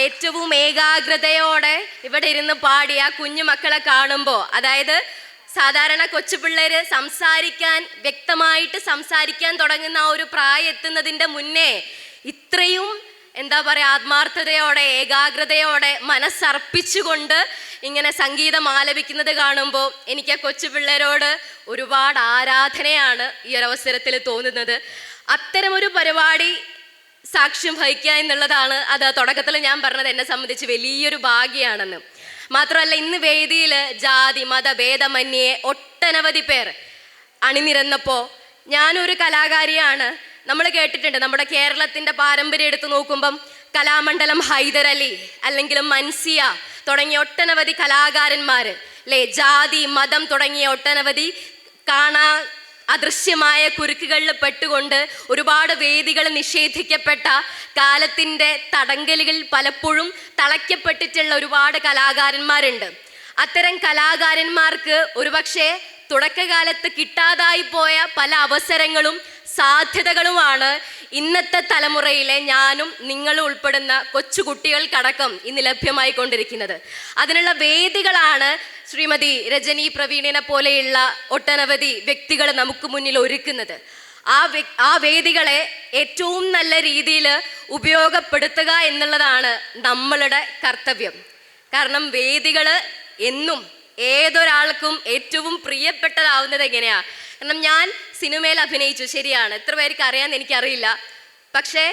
ഏറ്റവും ഏകാഗ്രതയോടെ ഇവിടെ ഇരുന്ന് പാടിയ കുഞ്ഞു മക്കളെ കാണുമ്പോൾ, അതായത് സാധാരണ കൊച്ചു പിള്ളേര് വ്യക്തമായിട്ട് സംസാരിക്കാൻ തുടങ്ങുന്ന ആ ഒരു പ്രായം എത്തുന്നതിൻ്റെ മുന്നേ ഇത്രയും എന്താ പറയുക, ആത്മാർത്ഥതയോടെ ഏകാഗ്രതയോടെ മനസ്സർപ്പിച്ചുകൊണ്ട് ഇങ്ങനെ സംഗീതം ആലപിക്കുന്നത് കാണുമ്പോൾ എനിക്ക് ആ കൊച്ചു പിള്ളേരോട് ഒരുപാട് ആരാധനയാണ് ഈ ഒരു അവസരത്തിൽ തോന്നുന്നത്. അത്തരമൊരു പരിപാടി സാക്ഷ്യം വഹിക്കുക എന്നുള്ളതാണ്, അത് തുടക്കത്തിൽ ഞാൻ പറഞ്ഞത്, എന്നെ സംബന്ധിച്ച് വലിയൊരു ഭാഗ്യമാണെന്ന്. മാത്രമല്ല, ഇന്ന് വേദിയിൽ ജാതി മത ഭേദമന്യേ ഒട്ടനവധി പേർ അണിനിരന്നപ്പോൾ ഞാനൊരു കലാകാരിയാണ്. നമ്മൾ കേട്ടിട്ടുണ്ട്, നമ്മുടെ കേരളത്തിൻ്റെ പാരമ്പര്യം എടുത്തു നോക്കുമ്പം കലാമണ്ഡലം ഹൈദരലി അല്ലെങ്കിൽ മൻസിയ തുടങ്ങിയ ഒട്ടനവധി കലാകാരന്മാർ അല്ലേ, ജാതി മതം തുടങ്ങിയ ഒട്ടനവധി അദൃശ്യമായ കുരുക്കുകളിൽ പെട്ടുകൊണ്ട് ഒരുപാട് വേദികൾ നിഷേധിക്കപ്പെട്ട കാലത്തിൻ്റെ തടങ്കലുകളിൽ പലപ്പോഴും തളയ്ക്കപ്പെട്ടിട്ടുള്ള ഒരുപാട് കലാകാരന്മാരുണ്ട്. അത്തരം കലാകാരന്മാർക്ക് ഒരുപക്ഷെ തുടക്കകാലത്ത് കിട്ടാതായി പോയ പല അവസരങ്ങളും സാധ്യതകളുമാണ് ഇന്നത്തെ തലമുറയിലെ ഞാനും നിങ്ങളും ഉൾപ്പെടുന്ന കൊച്ചുകുട്ടികൾക്കടക്കം ഇന്ന് ലഭ്യമായി കൊണ്ടിരിക്കുന്നത്. അതിനുള്ള വേദികളാണ് ശ്രീമതി രജനി പ്രവീണിനെ പോലെയുള്ള ഒട്ടനവധി വ്യക്തികൾ നമുക്ക് മുന്നിൽ ഒരുക്കുന്നത്. ആ വേദികളെ ഏറ്റവും നല്ല രീതിയിൽ ഉപയോഗപ്പെടുത്തുക എന്നുള്ളതാണ് നമ്മളുടെ കർത്തവ്യം. കാരണം വേദികൾ എന്നും ഏതൊരാൾക്കും ഏറ്റവും പ്രിയപ്പെട്ടതാവുന്നത് എങ്ങനെയാ? കാരണം ഞാൻ സിനിമയിൽ അഭിനയിച്ചു, ശരിയാണ്, എത്ര പേർക്ക് അറിയാമെന്ന് എനിക്കറിയില്ല. പക്ഷേ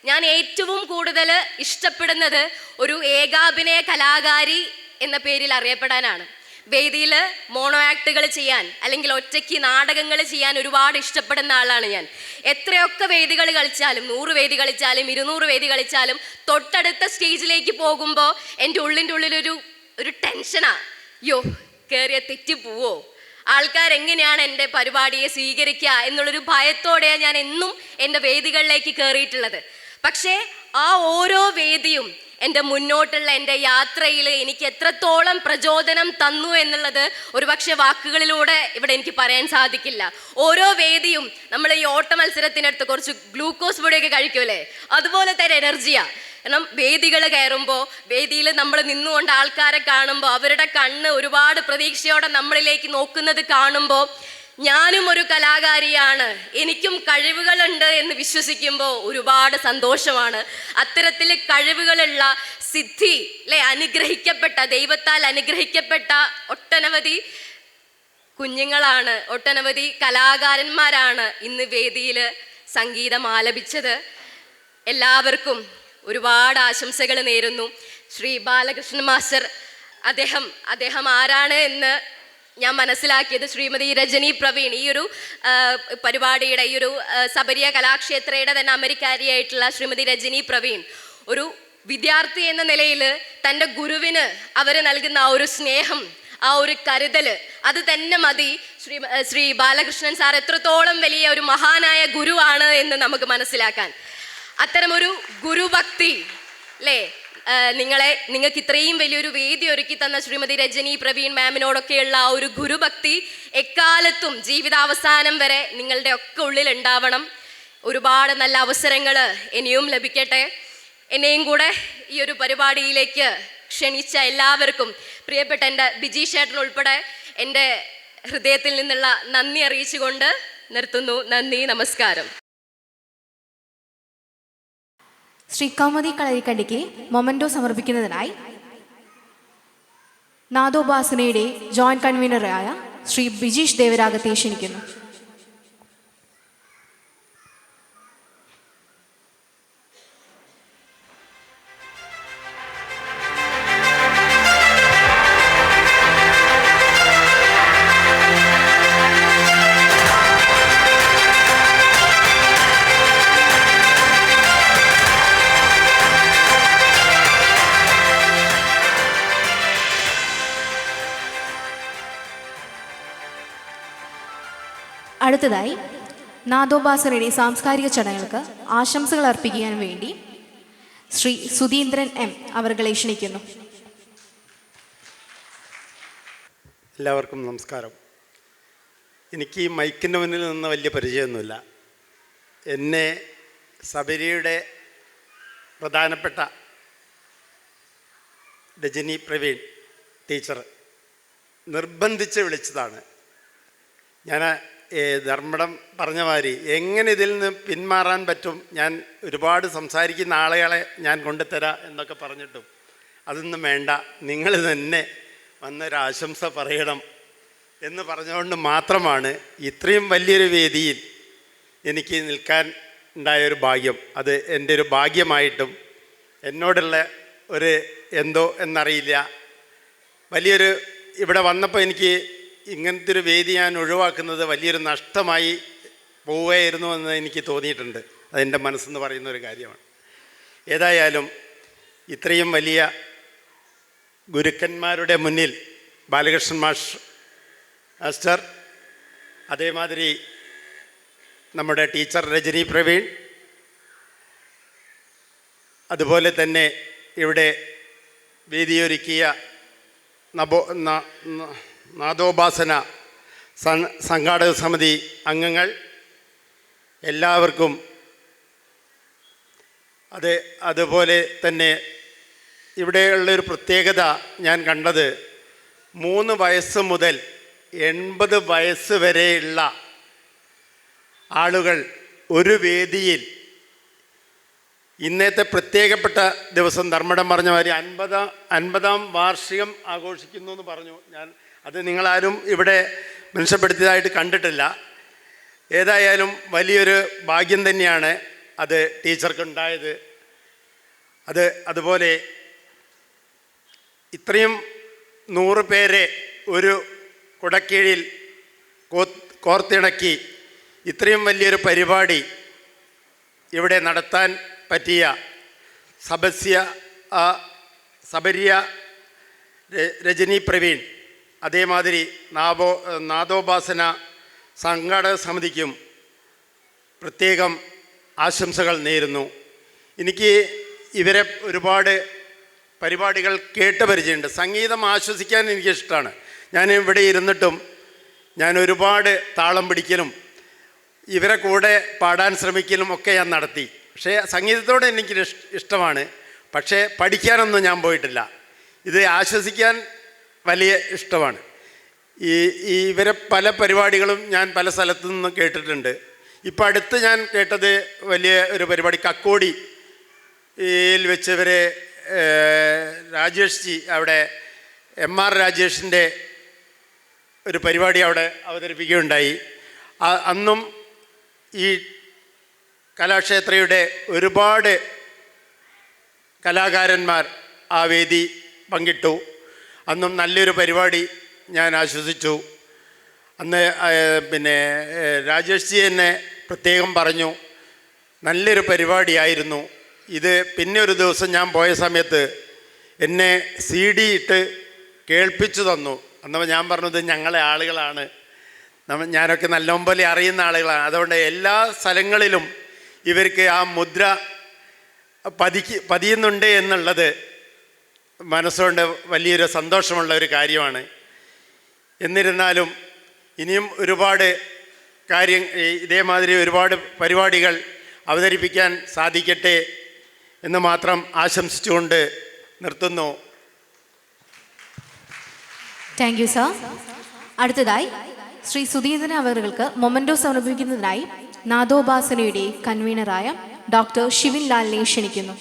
ഞാൻ ഏറ്റവും കൂടുതൽ ഇഷ്ടപ്പെടുന്നത് ഒരു ഏകാഭിനയ കലാകാരി എന്ന പേരിൽ അറിയപ്പെടാനാണ്. വേദിയിൽ മോണോ ആക്ടുകൾ ചെയ്യാൻ അല്ലെങ്കിൽ ഒറ്റയ്ക്ക് നാടകങ്ങൾ ചെയ്യാൻ ഒരുപാട് ഇഷ്ടപ്പെടുന്ന ആളാണ് ഞാൻ. എത്രയൊക്കെ വേദികൾ കളിച്ചാലും, 100 വേദി കളിച്ചാലും 200 വേദി കളിച്ചാലും തൊട്ടടുത്ത സ്റ്റേജിലേക്ക് പോകുമ്പോൾ എൻ്റെ ഉള്ളിലൊരു ടെൻഷനാ. യോ, കയറിയ തെറ്റിപ്പോവോ, ആൾക്കാരെങ്ങനെയാണ് എൻ്റെ പരിപാടിയെ സ്വീകരിക്കുക എന്നുള്ളൊരു ഭയത്തോടെയാണ് ഞാൻ എന്നും എൻ്റെ വേദികളിലേക്ക് കയറിയിട്ടുള്ളത്. പക്ഷേ ആ ഓരോ വേദിയും എൻ്റെ മുന്നോട്ടുള്ള എൻ്റെ യാത്രയിൽ എനിക്ക് എത്രത്തോളം പ്രചോദനം തന്നു എന്നുള്ളത് ഒരുപക്ഷെ വാക്കുകളിലൂടെ ഇവിടെ എനിക്ക് പറയാൻ സാധിക്കില്ല. ഓരോ വേദിയും, നമ്മൾ ഈ ഓട്ട മത്സരത്തിനടുത്ത് കുറച്ച് ഗ്ലൂക്കോസ് പൊടിയൊക്കെ കഴിക്കുമല്ലേ, അതുപോലെ തന്നെ എനർജിയാണ്. കാരണം വേദികൾ കയറുമ്പോൾ, വേദിയിൽ നമ്മൾ നിന്നുകൊണ്ട് ആൾക്കാരെ കാണുമ്പോൾ അവരുടെ കണ്ണ് ഒരുപാട് പ്രതീക്ഷയോടെ നമ്മളിലേക്ക് നോക്കുന്നത് കാണുമ്പോൾ ഞാനും ഒരു കലാകാരിയാണ്, എനിക്കും കഴിവുകളുണ്ട് എന്ന് വിശ്വസിക്കുമ്പോൾ ഒരുപാട് സന്തോഷമാണ്. അത്തരത്തിൽ കഴിവുകളുള്ള സിദ്ധി അല്ലെ, അനുഗ്രഹിക്കപ്പെട്ട, ദൈവത്താൽ അനുഗ്രഹിക്കപ്പെട്ട ഒട്ടനവധി കുഞ്ഞുങ്ങളാണ്, ഒട്ടനവധി കലാകാരന്മാരാണ് ഇന്ന് വേദിയിൽ സംഗീതം ആലപിച്ചത്. എല്ലാവർക്കും ഒരുപാട് ആശംസകൾ നേരുന്നു. ശ്രീ ബാലകൃഷ്ണൻ മാസ്റ്റർ, അദ്ദേഹം ആരാണ് എന്ന് ഞാൻ മനസ്സിലാക്കിയത് ശ്രീമതി രജനി പ്രവീൺ, ഈ ഒരു പരിപാടിയുടെ, ഈ ഒരു സബരിയ കലാക്ഷേത്രയുടെ തന്നെ അമരിക്കാരിയായിട്ടുള്ള ശ്രീമതി രജനി പ്രവീൺ ഒരു വിദ്യാർത്ഥി എന്ന നിലയിൽ തൻ്റെ ഗുരുവിന് അവർ നൽകുന്ന ആ ഒരു സ്നേഹം, ആ ഒരു കരുതൽ, അത് തന്നെ മതി ശ്രീ ബാലകൃഷ്ണൻ സാർ എത്രത്തോളം വലിയ ഒരു മഹാനായ ഗുരുവാണ് എന്ന് നമുക്ക് മനസ്സിലാക്കാൻ. അത്തരമൊരു ഗുരുഭക്തി അല്ലേ, നിങ്ങൾക്ക് ഇത്രയും വലിയൊരു വേദി ഒരുക്കി തന്ന ശ്രീമതി രജനി പ്രവീൺ മാമിനോടൊക്കെയുള്ള ആ ഒരു ഗുരുഭക്തി എക്കാലത്തും ജീവിതാവസാനം വരെ നിങ്ങളുടെ ഒക്കെ ഉള്ളിൽ ഉണ്ടാവണം. ഒരുപാട് നല്ല അവസരങ്ങൾ ഇനിയും ലഭിക്കട്ടെ. എന്നെയും കൂടെ ഈ ഒരു പരിപാടിയിലേക്ക് ക്ഷണിച്ച എല്ലാവർക്കും, പ്രിയപ്പെട്ട എൻ്റെ ബിജി ചേട്ടൻ ഉൾപ്പെടെ എൻ്റെ ഹൃദയത്തിൽ നിന്നുള്ള നന്ദി അറിയിച്ചുകൊണ്ട് നിർത്തുന്നു. നന്ദി, നമസ്കാരം. ശ്രീ കൗമുദി കളരിക്കണ്ടിക്ക് മൊമൻറ്റോ സമർപ്പിക്കുന്നതിനായി നാദോപാസനയുടെ ജോയിന്റ് കൺവീനറായ ശ്രീ ബിജീഷ് ദേവരാഗത്തെ ക്ഷണിക്കുന്നു. അടുത്തതായി നാദോപാസനയുടെ സാംസ്കാരിക ചടങ്ങുകൾക്ക് ആശംസകൾ അർപ്പിക്കാൻ വേണ്ടി ശ്രീ സുധീന്ദ്രൻ എം അവർകളെ ക്ഷണിക്കുന്നു. എല്ലാവർക്കും നമസ്കാരം. എനിക്ക് ഈ മൈക്കിൻ്റെ മുന്നിൽ നിന്ന് വലിയ പരിചയമൊന്നുമില്ല. എന്നെ സബരിയുടെ പ്രധാനപ്പെട്ട രജനി പ്രവീൺ ടീച്ചർ നിർബന്ധിച്ച് വിളിച്ചതാണ്. ഞാൻ ധർമ്മടം പറഞ്ഞ മാതിരി എങ്ങനെ ഇതിൽ നിന്ന് പിന്മാറാൻ പറ്റും, ഞാൻ ഒരുപാട് സംസാരിക്കുന്ന ആളുകളെ ഞാൻ കൊണ്ടുതരാം എന്നൊക്കെ പറഞ്ഞിട്ടും അതൊന്നും വേണ്ട, നിങ്ങൾ തന്നെ വന്നൊരാശംസ പറയണം എന്ന് പറഞ്ഞുകൊണ്ട് മാത്രമാണ് ഇത്രയും വലിയൊരു വേദിയിൽ എനിക്ക് നിൽക്കാൻ ഉണ്ടായൊരു ഭാഗ്യം. അത് എൻ്റെ ഒരു ഭാഗ്യമായിട്ടും എന്നോടുള്ള ഒരു എന്തോ എന്നറിയില്ല, വലിയൊരു ഇവിടെ വന്നപ്പോൾ എനിക്ക് ഇങ്ങനത്തെ ഒരു വേദി ഞാൻ ഒഴിവാക്കുന്നത് വലിയൊരു നഷ്ടമായി പോവുകയായിരുന്നു എന്ന് എനിക്ക് തോന്നിയിട്ടുണ്ട്. അതെൻ്റെ മനസ്സെന്ന് പറയുന്ന ഒരു കാര്യമാണ്. ഏതായാലും ഇത്രയും വലിയ ഗുരുക്കന്മാരുടെ മുന്നിൽ ബാലകൃഷ്ണൻ മാസ്റ്റർ, അതേമാതിരി നമ്മുടെ ടീച്ചർ രജനി പ്രവീൺ, അതുപോലെ തന്നെ ഇവിടെ വേദിയൊരുക്കിയ നാദോപാസന സംഘാടക സമിതി അംഗങ്ങൾ എല്ലാവർക്കും, അതുപോലെ തന്നെ ഇവിടെയുള്ളൊരു പ്രത്യേകത ഞാൻ കണ്ടത് 3 വയസ്സ് മുതൽ 80 വയസ്സ് വരെയുള്ള ആളുകൾ ഒരു വേദിയിൽ ഇന്നത്തെ പ്രത്യേകപ്പെട്ട ദിവസം ധർമ്മടം പറഞ്ഞ മാതിരി 50-ാം വാർഷികം ആഘോഷിക്കുന്നു എന്ന് പറഞ്ഞു. അത് നിങ്ങളാരും ഇവിടെ മെൻഷപ്പെടുത്തിയതായിട്ട് കണ്ടിട്ടില്ല. ഏതായാലും വലിയൊരു ഭാഗ്യം തന്നെയാണ് അത് ടീച്ചർക്കുണ്ടായത്. അതുപോലെ ഇത്രയും 100 പേരെ ഒരു കുടക്കീഴിൽ കോർത്തിണക്കി ഇത്രയും വലിയൊരു പരിപാടി ഇവിടെ നടത്താൻ പറ്റിയ സബരിയ രജനി പ്രവീൺ, അതേമാതിരി നാദോപാസന സംഘാടക സമിതിക്കും പ്രത്യേകം ആശംസകൾ നേരുന്നു. എനിക്ക് ഇവരെ ഒരുപാട് പരിപാടികൾ കേട്ട് പരിചയമുണ്ട്. സംഗീതം ആസ്വദിക്കാൻ എനിക്കിഷ്ടമാണ്. ഞാൻ ഇവിടെ ഇരുന്നിട്ടും ഞാൻ ഒരുപാട് താളം പിടിക്കലും ഇവരെ കൂടെ പാടാൻ ശ്രമിക്കലും ഒക്കെ ഞാൻ നടത്തി. പക്ഷേ സംഗീതത്തോടെ എനിക്ക് ഇഷ്ടമാണ്. പക്ഷേ പഠിക്കാനൊന്നും ഞാൻ പോയിട്ടില്ല. ഇത് ആശ്വസിക്കാൻ വലിയ ഇഷ്ടമാണ്. ഇവരെ പല പരിപാടികളും ഞാൻ പല സ്ഥലത്തു നിന്നും കേട്ടിട്ടുണ്ട്. ഇപ്പം അടുത്ത് ഞാൻ കേട്ടത് വലിയ ഒരു പരിപാടി കക്കോടിയിൽ വെച്ച് ഇവരെ രാജേഷ് ജി, അവിടെ MR രാജേഷിൻ്റെ ഒരു പരിപാടി അവിടെ അവതരിപ്പിക്കുകയുണ്ടായി. അന്നും ഈ കലാക്ഷേത്രയുടെ ഒരുപാട് കലാകാരന്മാർ ആ വേദി പങ്കിട്ടു. അന്നും നല്ലൊരു പരിപാടി ഞാൻ ആസ്വദിച്ചു. അന്ന് പിന്നെ രാജേഷ് ജി എന്നെ പ്രത്യേകം പറഞ്ഞു, നല്ലൊരു പരിപാടിയായിരുന്നു ഇത്. പിന്നെ ഒരു ദിവസം ഞാൻ പോയ സമയത്ത് എന്നെ CD ഇട്ട് കേൾപ്പിച്ചു തന്നു. അന്നപ്പോൾ ഞാൻ പറഞ്ഞത് ഞങ്ങളെ ആളുകളാണ്, ഞാനൊക്കെ നല്ലപോലെ അറിയുന്ന ആളുകളാണ്. അതുകൊണ്ട് എല്ലാ സ്ഥലങ്ങളിലും ഇവർക്ക് ആ മുദ്ര പതിയുന്നുണ്ട് എന്നുള്ളത് മനസ്സുകൊണ്ട് വലിയൊരു സന്തോഷമുള്ള ഒരു കാര്യമാണ്. എന്നിരുന്നാലും ഇനിയും ഒരുപാട് ഇതേമാതിരി ഒരുപാട് പരിപാടികൾ അവതരിപ്പിക്കാൻ സാധിക്കട്ടെ എന്ന് മാത്രം ആശംസിച്ചുകൊണ്ട് നിർത്തുന്നു. Thank you sir. അടുത്തതായി ശ്രീ സുധീന്ദ്രൻ അവർക്ക് മൊമെന്റോ സമർപ്പിക്കുന്നതിനായി നാദോപാസനയുടെ കൺവീനറായ ഡോക്ടർ ഷിവിൻ ലാലിനെ ക്ഷണിക്കുന്നു.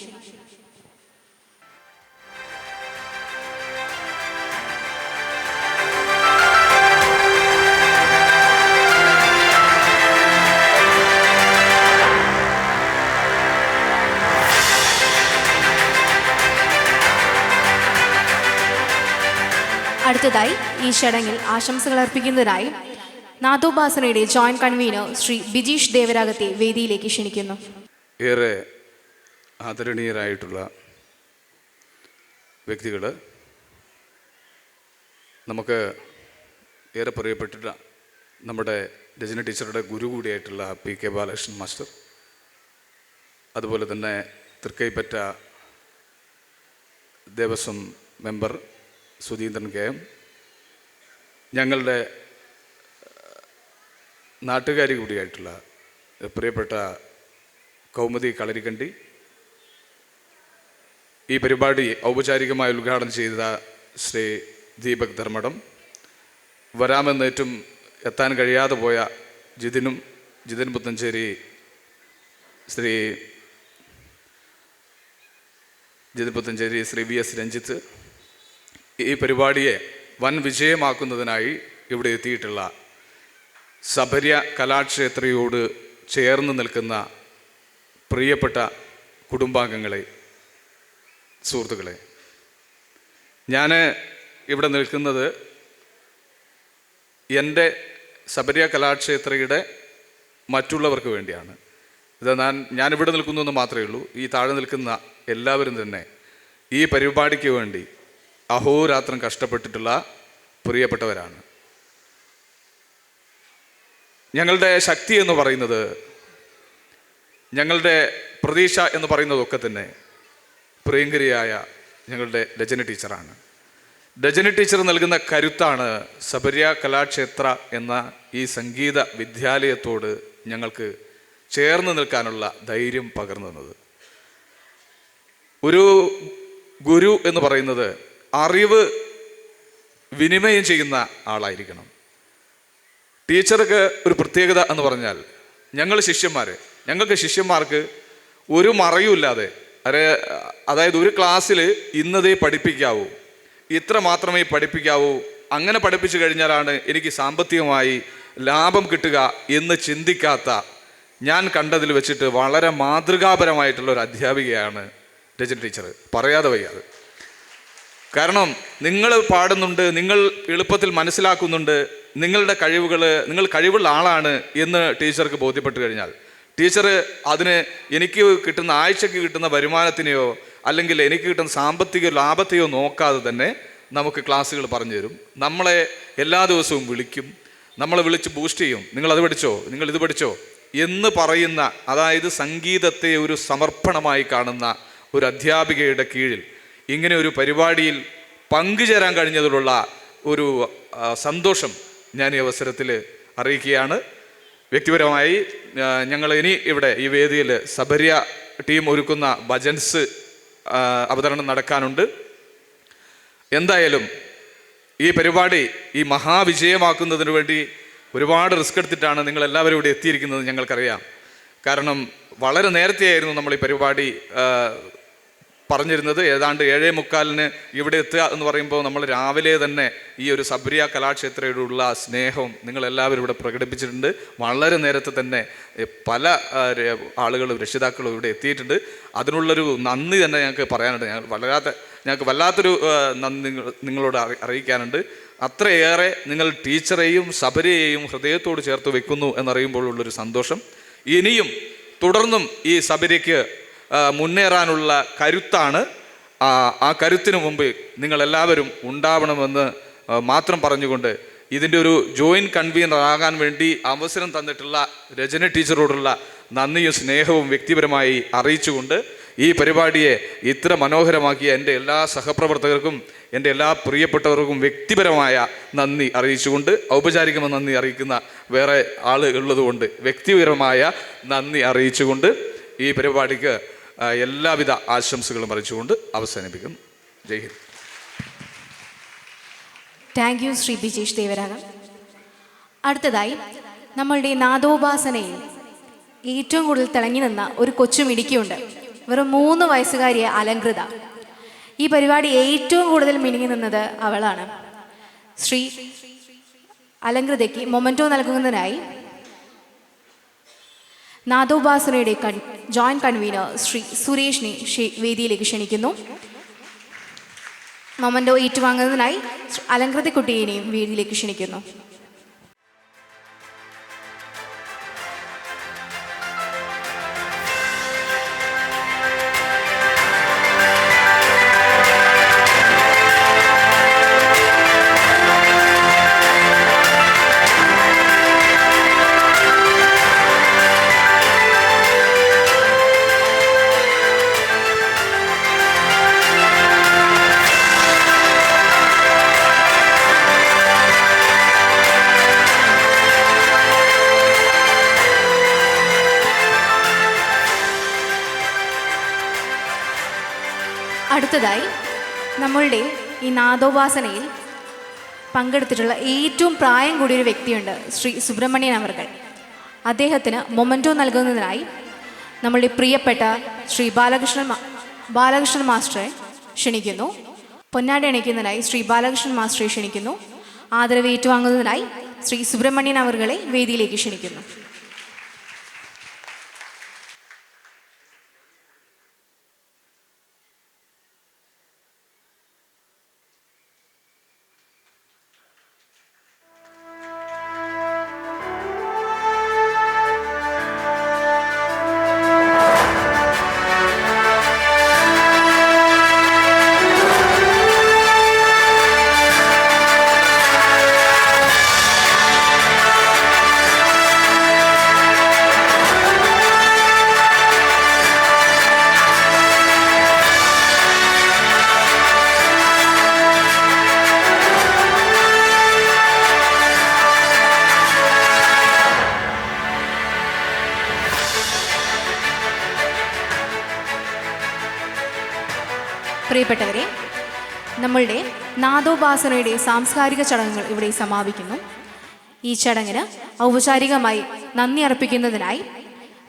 അടുത്തതായി ഈ ചടങ്ങിൽ ആശംസകൾ അർപ്പിക്കുന്നതിനായി നാദോപാസനയുടെ ജോയിന്റ് കൺവീനർ ശ്രീ ബിജീഷ് ദേവരാഗത്തെ വേദിയിലേക്ക് ക്ഷണിക്കുന്നു. ഏറെ ആദരണീയരായിട്ടുള്ള വ്യക്തികൾ, നമുക്ക് ഏറെ പ്രിയപ്പെട്ടിട്ട നമ്മുടെ രജനി ടീച്ചറുടെ ഗുരു കൂടിയായിട്ടുള്ള PK ബാലകൃഷ്ണൻ മാസ്റ്റർ, അതുപോലെ തന്നെ തൃക്കൈപ്പറ്റ ദേവസ്വം മെമ്പർ സുധീന്ദ്രൻ KM, ഞങ്ങളുടെ നാട്ടുകാരി കൂടിയായിട്ടുള്ള പ്രിയപ്പെട്ട കൗമുദി കളരിക്കണ്ടി, ഈ പരിപാടി ഔപചാരികമായി ഉദ്ഘാടനം ചെയ്ത ശ്രീ ദീപക് ധർമ്മടം, വരാമെന്നേറ്റും എത്താൻ കഴിയാതെ പോയ ജിതിൻ പുത്തഞ്ചേരി, ശ്രീ ജിതിൻ പുത്തഞ്ചേരി, ശ്രീ വി എസ് രഞ്ജിത്ത്, ഈ പരിപാടിയെ വൻ വിജയമാക്കുന്നതിനായി ഇവിടെ എത്തിയിട്ടുള്ള സബര്യ കലാക്ഷേത്രയോട് ചേർന്ന് നിൽക്കുന്ന പ്രിയപ്പെട്ട കുടുംബാംഗങ്ങളെ, സുഹൃത്തുക്കളെ, ഞാൻ ഇവിടെ നിൽക്കുന്നത് എൻ്റെ സബര്യ കലാക്ഷേത്രയുടെ മറ്റുള്ളവർക്ക് വേണ്ടിയാണ്. ഇത് ഞാനിവിടെ നിൽക്കുന്നു എന്ന് മാത്രമേ ഉള്ളൂ. ഈ താഴെ നിൽക്കുന്ന എല്ലാവരും തന്നെ ഈ പരിപാടിക്ക് വേണ്ടി അഹോരാത്രം കഷ്ടപ്പെട്ടിട്ടുള്ള പ്രിയപ്പെട്ടവരാണ്. ഞങ്ങളുടെ ശക്തി എന്ന് പറയുന്നത്, ഞങ്ങളുടെ പ്രതീക്ഷ എന്ന് പറയുന്നതൊക്കെ തന്നെ പ്രിയങ്കരിയായ ഞങ്ങളുടെ രജനി ടീച്ചറാണ്. രജനി ടീച്ചർ നൽകുന്ന കരുത്താണ് സബര്യ കലാക്ഷേത്ര എന്ന ഈ സംഗീത വിദ്യാലയത്തോട് ഞങ്ങൾക്ക് ചേർന്ന് നിൽക്കാനുള്ള ധൈര്യം പകർന്നു തന്നത്. ഒരു ഗുരു എന്ന് പറയുന്നത് അറിവ് വിനിമയം ചെയ്യുന്ന ആളായിരിക്കണം. ടീച്ചർക്ക് ഒരു പ്രത്യേകത എന്ന് പറഞ്ഞാൽ, ഞങ്ങൾക്ക് ശിഷ്യന്മാർക്ക് ഒരു മറയുമില്ലാതെ, അതായത് ഒരു ക്ലാസ്സിൽ ഇന്നതേ പഠിപ്പിക്കാവൂ, ഇത്ര മാത്രമേ പഠിപ്പിക്കാവൂ, അങ്ങനെ പഠിപ്പിച്ചു കഴിഞ്ഞാലാണ് എനിക്ക് സാമ്പത്തികമായി ലാഭം കിട്ടുക എന്ന് ചിന്തിക്കാത്ത, ഞാൻ കണ്ടതിൽ വെച്ചിട്ട് വളരെ മാതൃകാപരമായിട്ടുള്ള ഒരു അധ്യാപികയാണ് രജനി ടീച്ചർ. പറയാതെ വയ്യാതെ. കാരണം നിങ്ങൾ പാടുന്നുണ്ട്, നിങ്ങൾ എളുപ്പത്തിൽ മനസ്സിലാക്കുന്നുണ്ട്, നിങ്ങൾ കഴിവുള്ള ആളാണ് എന്ന് ടീച്ചർക്ക് ബോധ്യപ്പെട്ട് കഴിഞ്ഞാൽ, ടീച്ചർ അതിന് എനിക്ക് കിട്ടുന്ന ആഴ്ചക്ക് കിട്ടുന്ന വരുമാനത്തിനെയോ അല്ലെങ്കിൽ എനിക്ക് കിട്ടുന്ന സാമ്പത്തിക ലാഭത്തെയോ നോക്കാതെ തന്നെ നമുക്ക് ക്ലാസ്സുകൾ പറഞ്ഞു തരും. നമ്മളെ എല്ലാ ദിവസവും വിളിക്കും, നമ്മളെ വിളിച്ച് ബൂസ്റ്റ് ചെയ്യും. നിങ്ങളത് പഠിച്ചോ, നിങ്ങൾ ഇത് പഠിച്ചോ എന്ന് പറയുന്ന, അതായത് സംഗീതത്തെ ഒരു സമർപ്പണമായി കാണുന്ന ഒരു അധ്യാപികയുടെ കീഴിൽ ഇങ്ങനെ ഒരു പരിപാടിയിൽ പങ്കുചേരാൻ കഴിഞ്ഞതിലുള്ള ഒരു സന്തോഷം ഞാൻ ഈ അവസരത്തിൽ അറിയിക്കുകയാണ്. വ്യക്തിപരമായി ഞങ്ങൾ ഇനി ഇവിടെ ഈ വേദിയിൽ സബര്യ ടീം ഒരുക്കുന്ന ഭജൻസ് അവതരണം നടക്കാനുണ്ട്. എന്തായാലും ഈ പരിപാടി ഈ മഹാവിജയമാക്കുന്നതിന് വേണ്ടി ഒരുപാട് റിസ്ക് എടുത്തിട്ടാണ് നിങ്ങളെല്ലാവരും ഇവിടെ എത്തിയിരിക്കുന്നത് ഞങ്ങൾക്കറിയാം. കാരണം വളരെ നേരത്തെയായിരുന്നു നമ്മൾ ഈ പരിപാടി പറഞ്ഞിരുന്നത്. ഏതാണ്ട് 7:45 ഇവിടെ എത്തുക എന്ന് പറയുമ്പോൾ നമ്മൾ രാവിലെ തന്നെ ഈ ഒരു സബര്യ കലാക്ഷേത്രയോടുള്ള സ്നേഹം നിങ്ങളെല്ലാവരും ഇവിടെ പ്രകടിപ്പിച്ചിട്ടുണ്ട്. വളരെ നേരത്തെ തന്നെ പല ആളുകളും രക്ഷിതാക്കളും ഇവിടെ എത്തിയിട്ടുണ്ട്. അതിനുള്ളൊരു നന്ദി തന്നെ ഞങ്ങൾക്ക് പറയാനുണ്ട്. ഞങ്ങൾക്ക് വല്ലാത്തൊരു നന്ദി നിങ്ങളോട് അറിയിക്കാനുണ്ട്. അത്രയേറെ നിങ്ങൾ ടീച്ചറെയും സബര്യയെയും ഹൃദയത്തോട് ചേർത്ത് വെക്കുന്നു എന്നറിയുമ്പോഴുള്ളൊരു സന്തോഷം. ഇനിയും തുടർന്നും ഈ സബര്യയ്ക്ക് മുന്നേറാനുള്ള കരുത്താണ്. ആ കരുത്തിന് മുമ്പ് നിങ്ങളെല്ലാവരും ഉണ്ടാവണമെന്ന് മാത്രം പറഞ്ഞുകൊണ്ട് ഇതിൻ്റെ ഒരു ജോയിൻറ്റ് കൺവീനർ ആകാൻ വേണ്ടി അവസരം തന്നിട്ടുള്ള രജനി ടീച്ചറോടുള്ള നന്ദിയും സ്നേഹവും വ്യക്തിപരമായി അറിയിച്ചുകൊണ്ട് ഈ പരിപാടിയെ ഇത്ര മനോഹരമാക്കിയ എൻ്റെ എല്ലാ സഹപ്രവർത്തകർക്കും എൻ്റെ എല്ലാ പ്രിയപ്പെട്ടവർക്കും വ്യക്തിപരമായ നന്ദി അറിയിച്ചുകൊണ്ട്, ഔപചാരികമായ നന്ദി അറിയിക്കുന്ന വേറെ ആൾ ഉള്ളതുകൊണ്ട് വ്യക്തിപരമായ നന്ദി അറിയിച്ചുകൊണ്ട് ഈ പരിപാടിക്ക് എല്ലാവിധ ആശംസകളും അറിയിച്ചുകൊണ്ട് അവസാനിപ്പിക്കും. ജയ് ഹിന്ദ്. Thank you Shri Bijeesh Devaragam. അടുത്തതായി നമ്മളുടെ നാദോപാസനയിൽ ഏറ്റവും കൂടുതൽ തിളങ്ങി നിന്ന ഒരു കൊച്ചു മിടുക്കിയുണ്ട്. വെറും 3 വയസ്സുകാരിയെ അലങ്കൃത. ഈ പരിപാടി ഏറ്റവും കൂടുതൽ മിനുങ്ങി നിന്നത് അവളാണ്. ശ്രീ അലങ്കൃതയ്ക്ക് മൊമെൻറ്റോ നൽകുന്നതിനായി നാദോപാസനയുടെ ജോയിൻറ്റ് കൺവീനർ ശ്രീ സുരേഷിനെ വേദിയിലേക്ക് ക്ഷണിക്കുന്നു. മൊമെൻറ്റോ ഏറ്റുവാങ്ങുന്നതിനായി അലങ്കൃതക്കുട്ടിയെയും വേദിയിലേക്ക് ക്ഷണിക്കുന്നു. അടുത്തതായി നമ്മളുടെ ഈ നാദോപാസനയിൽ പങ്കെടുത്തിട്ടുള്ള ഏറ്റവും പ്രായം കൂടിയൊരു വ്യക്തിയുണ്ട്, ശ്രീ സുബ്രഹ്മണ്യൻ അവർകൾ. അദ്ദേഹത്തിന് മൊമെൻറ്റോ നൽകുന്നതിനായി നമ്മളുടെ പ്രിയപ്പെട്ട ശ്രീ ബാലകൃഷ്ണൻ മാസ്റ്ററെ ക്ഷണിക്കുന്നു. പൊന്നാടി അണിയിക്കുന്നതിനായി ശ്രീ ബാലകൃഷ്ണൻ മാസ്റ്ററെ ക്ഷണിക്കുന്നു. ആദരവ് ഏറ്റുവാങ്ങുന്നതിനായി ശ്രീ സുബ്രഹ്മണ്യൻ അവർകളെ വേദിയിലേക്ക് ക്ഷണിക്കുന്നു. പ്രിയപ്പെട്ടവരെ, നമ്മളുടെ നാദോപാസനയുടെ സാംസ്കാരിക ചടങ്ങുകൾ ഇവിടെ സമാപിക്കുന്നു. ഈ ചടങ്ങിന് ഔപചാരികമായി നന്ദി അർപ്പിക്കുന്നതിനായി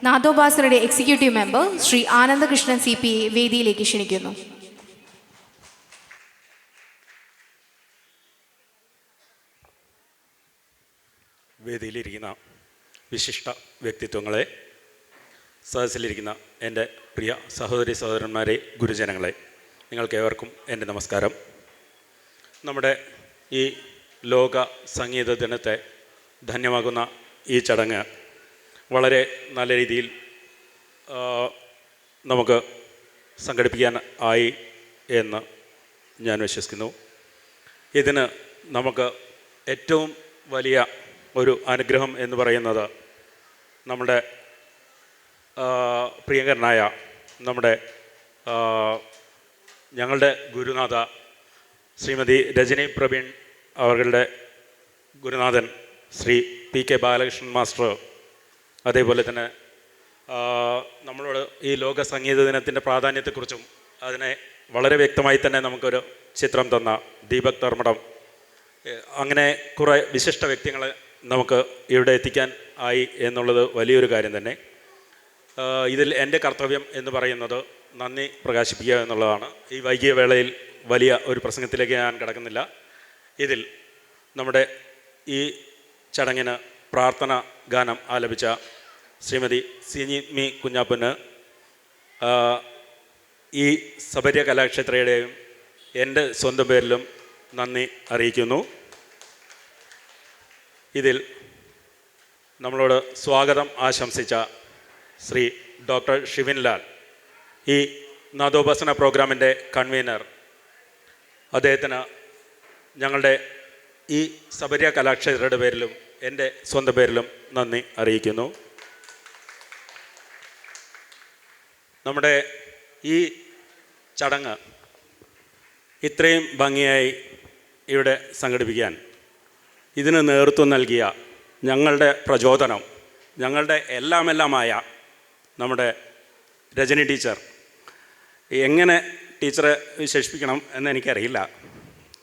നാദോപാസനയുടെ executive member Shri Anandakrishnan CPA വേദിയിലേക്ക് ക്ഷണിക്കുന്നു. വേദിയിലിരിക്കുന്ന വിശിഷ്ട വ്യക്തിത്വങ്ങളെ, സദസ്സിലിരിക്കുന്ന എൻ്റെ പ്രിയ സഹോദരി സഹോദരന്മാരെ, ഗുരുജനങ്ങളെ, നിങ്ങൾക്കേവർക്കും എൻ്റെ നമസ്കാരം. നമ്മുടെ ഈ ലോക സംഗീത ദിനത്തെ ധന്യമാകുന്ന ഈ ചടങ്ങ് വളരെ നല്ല രീതിയിൽ നമുക്ക് സംഘടിപ്പിക്കാൻ ആയി എന്ന് ഞാൻ വിശ്വസിക്കുന്നു. ഇതിന് നമുക്ക് ഏറ്റവും വലിയ ഒരു അനുഗ്രഹം എന്ന് പറയുന്നത് നമ്മുടെ പ്രിയങ്കരനായ നമ്മുടെ ഞങ്ങളുടെ ഗുരുനാഥ ശ്രീമതി രജനി പ്രവീൺ അവരുടെ ഗുരുനാഥൻ ശ്രീ PK ബാലകൃഷ്ണൻ മാസ്റ്റർ, അതേപോലെ തന്നെ നമ്മളോട് ഈ ലോക സംഗീത ദിനത്തിൻ്റെ പ്രാധാന്യത്തെക്കുറിച്ചും അതിനെ വളരെ വ്യക്തമായി തന്നെ നമുക്കൊരു ചിത്രം തന്ന ദീപക് ധർമ്മടം, അങ്ങനെ കുറേ വിശിഷ്ട വ്യക്തികളെ നമുക്ക് ഇവിടെ എത്തിക്കാൻ ആയി എന്നുള്ളത് വലിയൊരു കാര്യം തന്നെ. ഇതിൽ എൻ്റെ കർത്തവ്യം എന്ന് പറയുന്നത് നന്ദി പ്രകാശിപ്പിക്കുക എന്നുള്ളതാണ്. ഈ വൈകിയ വേളയിൽ വലിയ ഒരു പ്രസംഗത്തിലേക്ക് ഞാൻ കിടക്കുന്നില്ല. ഇതിൽ നമ്മുടെ ഈ ചടങ്ങിന് പ്രാർത്ഥന ഗാനം ആലപിച്ച ശ്രീമതി സിനിമി കുഞ്ഞാപ്പന് ഈ സബര്യ കലാക്ഷേത്രയുടെയും എൻ്റെ സ്വന്തം പേരിലും നന്ദി അറിയിക്കുന്നു. ഇതിൽ നമ്മളോട് സ്വാഗതം ആശംസിച്ച ശ്രീ ഡോക്ടർ ഷിവിൻ ലാൽ, ഈ നാദോപാസന പ്രോഗ്രാമിൻ്റെ കൺവീനർ, അദ്ദേഹത്തിന് ഞങ്ങളുടെ ഈ സബര്യ കലാക്ഷേത്രയുടെ പേരിലും എൻ്റെ സ്വന്തം പേരിലും നന്ദി അറിയിക്കുന്നു. നമ്മുടെ ഈ ചടങ്ങ് ഇത്രയും ഭംഗിയായി ഇവിടെ സംഘടിപ്പിക്കാൻ ഇതിന് നേതൃത്വം നൽകിയ ഞങ്ങളുടെ പ്രചോദനം, ഞങ്ങളുടെ എല്ലാമെല്ലാമായ നമ്മുടെ രജനി ടീച്ചർ, എങ്ങനെ ടീച്ചറെ വിശേഷിപ്പിക്കണം എന്ന് എനിക്കറിയില്ല.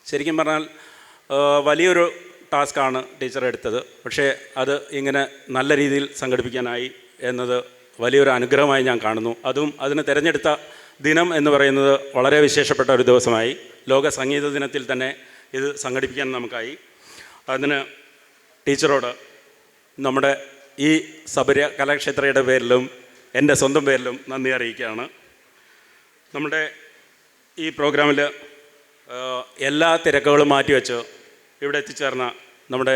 ശരിക്കും പറഞ്ഞാൽ വലിയൊരു ടാസ്ക്കാണ് ടീച്ചർ എടുത്തത്. പക്ഷേ അത് ഇങ്ങനെ നല്ല രീതിയിൽ സംഘടിപ്പിക്കാനായി എന്നത് വലിയൊരു അനുഗ്രഹമായി ഞാൻ കാണുന്നു. അതും അതിന് തിരഞ്ഞെടുത്ത ദിനം എന്ന് പറയുന്നത് വളരെ വിശേഷപ്പെട്ട ഒരു ദിവസമായി. ലോക സംഗീത ദിനത്തിൽ തന്നെ ഇത് സംഘടിപ്പിക്കാൻ നമുക്കായി. അതിന് ടീച്ചറോട് നമ്മുടെ ഈ സബര്യ കലാക്ഷേത്രയുടെ പേരിലും എൻ്റെ സ്വന്തം പേരിലും നന്ദി അറിയിക്കുകയാണ്. നമ്മുടെ ഈ പ്രോഗ്രാമിൽ എല്ലാ തിരക്കുകളും മാറ്റിവെച്ച് ഇവിടെ എത്തിച്ചേർന്ന നമ്മുടെ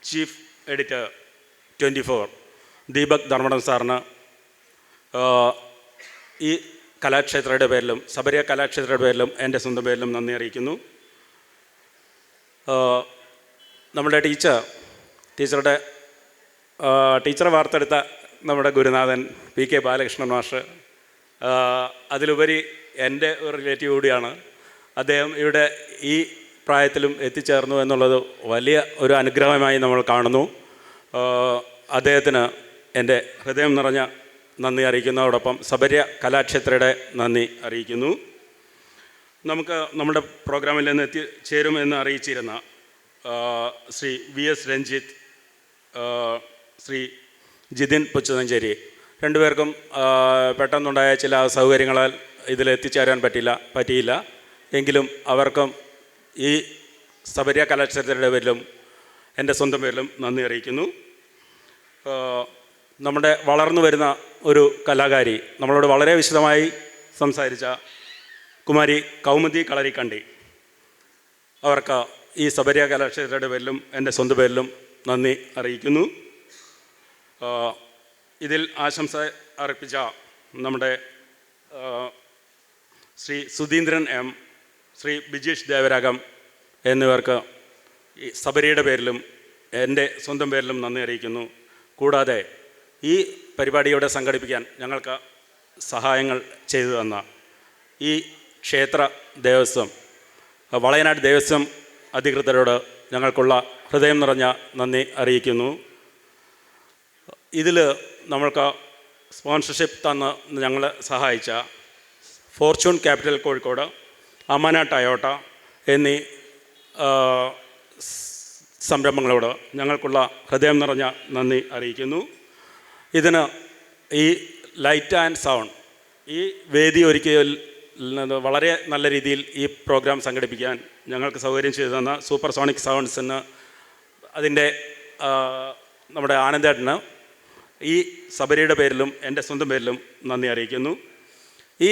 ചീഫ് എഡിറ്റർ 24 ദീപക് ധർമ്മടം സാറിന് ഈ കലാക്ഷേത്രയുടെ പേരിലും സബര്യ കലാക്ഷേത്രയുടെ പേരിലും എൻ്റെ സ്വന്തം പേരിലും നന്ദി അറിയിക്കുന്നു. നമ്മുടെ ടീച്ചറെ വാർത്തെടുത്ത നമ്മുടെ ഗുരുനാഥൻ PK ബാലകൃഷ്ണൻ മാസ്റ്റർ, അതിലുപരി എൻ്റെ ഒരു റിലേറ്റീവ് കൂടിയാണ്. അദ്ദേഹം ഇവിടെ ഈ പ്രായത്തിലും എത്തിച്ചേർന്നു എന്നുള്ളത് വലിയ ഒരു അനുഗ്രഹമായി നമ്മൾ കാണുന്നു. അദ്ദേഹത്തിന് എൻ്റെ ഹൃദയം നിറഞ്ഞ നന്ദി അറിയിക്കുന്നതോടൊപ്പം സബര്യ കലാക്ഷേത്രയുടെ നന്ദി അറിയിക്കുന്നു. നമുക്ക് നമ്മുടെ പ്രോഗ്രാമിൽ നിന്ന് എത്തിച്ചേരുമെന്ന് അറിയിച്ചിരുന്ന ശ്രീ VS രഞ്ജിത്ത്, ശ്രീ ജിതിൻ പുച്ചതഞ്ചേരി. രണ്ടുപേർക്കും പെട്ടെന്നുണ്ടായ ചില അസൗകര്യങ്ങളാൽ ഇതിലെത്തിച്ചേരാൻ പറ്റിയില്ല. എങ്കിലും അവർക്കും ഈ സബരിയ കലാക്ഷേത്രയുടെ പേരിലും എൻ്റെ സ്വന്തം പേരിലും നന്ദി അറിയിക്കുന്നു. നമ്മുടെ വളർന്നു വരുന്ന ഒരു കലാകാരി നമ്മളോട് വളരെ വിശദമായി സംസാരിച്ച കുമാരി കൗമുദി കളരിക്കണ്ടി, അവർക്ക് ഈ സബരിയ കലാക്ഷേത്രയുടെ പേരിലും എൻ്റെ സ്വന്തം പേരിലും നന്ദി അറിയിക്കുന്നു. ഇതിൽ ആശംസ അർപ്പിച്ച നമ്മുടെ ശ്രീ സുധീന്ദ്രൻ എം, ശ്രീ ബിജീഷ് ദേവരാഗം എന്നിവർക്ക് ഈ സബരിയുടെ പേരിലും എൻ്റെ സ്വന്തം പേരിലും നന്ദി അറിയിക്കുന്നു. കൂടാതെ ഈ പരിപാടിയോടെ സംഘടിപ്പിക്കാൻ ഞങ്ങൾക്ക് സഹായങ്ങൾ ചെയ്തു തന്ന ഈ ക്ഷേത്ര ദേവസ്വം, വളയനാട് ദേവസ്വം അധികൃതരോട് ഞങ്ങൾക്കുള്ള ഹൃദയം നിറഞ്ഞ നന്ദി അറിയിക്കുന്നു. ഇതിൽ നമ്മൾക്ക് സ്പോൺസർഷിപ്പ് തന്ന് ഞങ്ങളെ സഹായിച്ച Fortune capital Kozhikode, Amana Toyota എന്നീ സംരംഭങ്ങളോട് ഞങ്ങൾക്കുള്ള ഹൃദയം നിറഞ്ഞ നന്ദി അറിയിക്കുന്നു. ഇതിന് ഈ ലൈറ്റ് ആൻഡ് സൗണ്ട്, ഈ വേദി ഒരുക്കിയതിൽ വളരെ നല്ല രീതിയിൽ ഈ പ്രോഗ്രാം സംഘടിപ്പിക്കാൻ ഞങ്ങൾക്ക് സൗകര്യം ചെയ്തു തന്ന സൂപ്പർ സോണിക് സൗണ്ട്സിന്, അതിൻ്റെ നമ്മുടെ ആനന്ദേട്ടന് ഈ സബരിയുടെ പേരിലും എൻ്റെ സ്വന്തം പേരിലും നന്ദി അറിയിക്കുന്നു. ഈ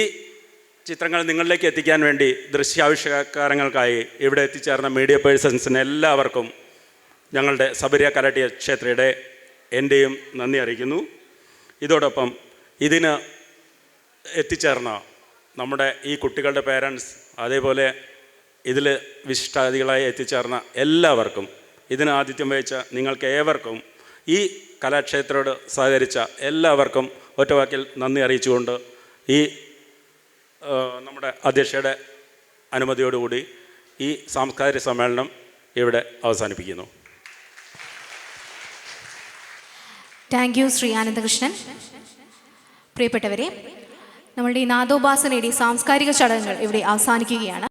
ചിത്രങ്ങൾ നിങ്ങളിലേക്ക് എത്തിക്കാൻ വേണ്ടി ദൃശ്യാവിഷ്കാരങ്ങൾക്കായി ഇവിടെ എത്തിച്ചേർന്ന മീഡിയ പേഴ്സൺസിന് എല്ലാവർക്കും ഞങ്ങളുടെ സബരിയ കലാട്ടിയ ക്ഷേത്രയുടെ എൻ്റെയും നന്ദി അറിയിക്കുന്നു. ഇതോടൊപ്പം ഇതിന് എത്തിച്ചേർന്ന നമ്മുടെ ഈ കുട്ടികളുടെ പേരൻസ്, അതേപോലെ ഇതിൽ വിശിഷ്ടാതിഥികളായി എത്തിച്ചേർന്ന എല്ലാവർക്കും, ഇതിന് ആതിഥ്യം വഹിച്ച നിങ്ങൾക്ക് ഏവർക്കും, ഈ കലാക്ഷേത്രയോട് സഹകരിച്ച എല്ലാവർക്കും ഒറ്റവാക്കിൽ നന്ദി അറിയിച്ചുകൊണ്ട് ഈ നമ്മുടെ അധ്യക്ഷയുടെ അനുമതിയോടുകൂടി ഈ സാംസ്കാരിക സമ്മേളനം ഇവിടെ അവസാനിപ്പിക്കുന്നു. Thank you Shri Anandakrishnan. പ്രിയപ്പെട്ടവരെ, നമ്മളുടെ ഈ നാദോപാസനയുടെ സാംസ്കാരിക ചടങ്ങുകൾ ഇവിടെ അവസാനിക്കുകയാണ്.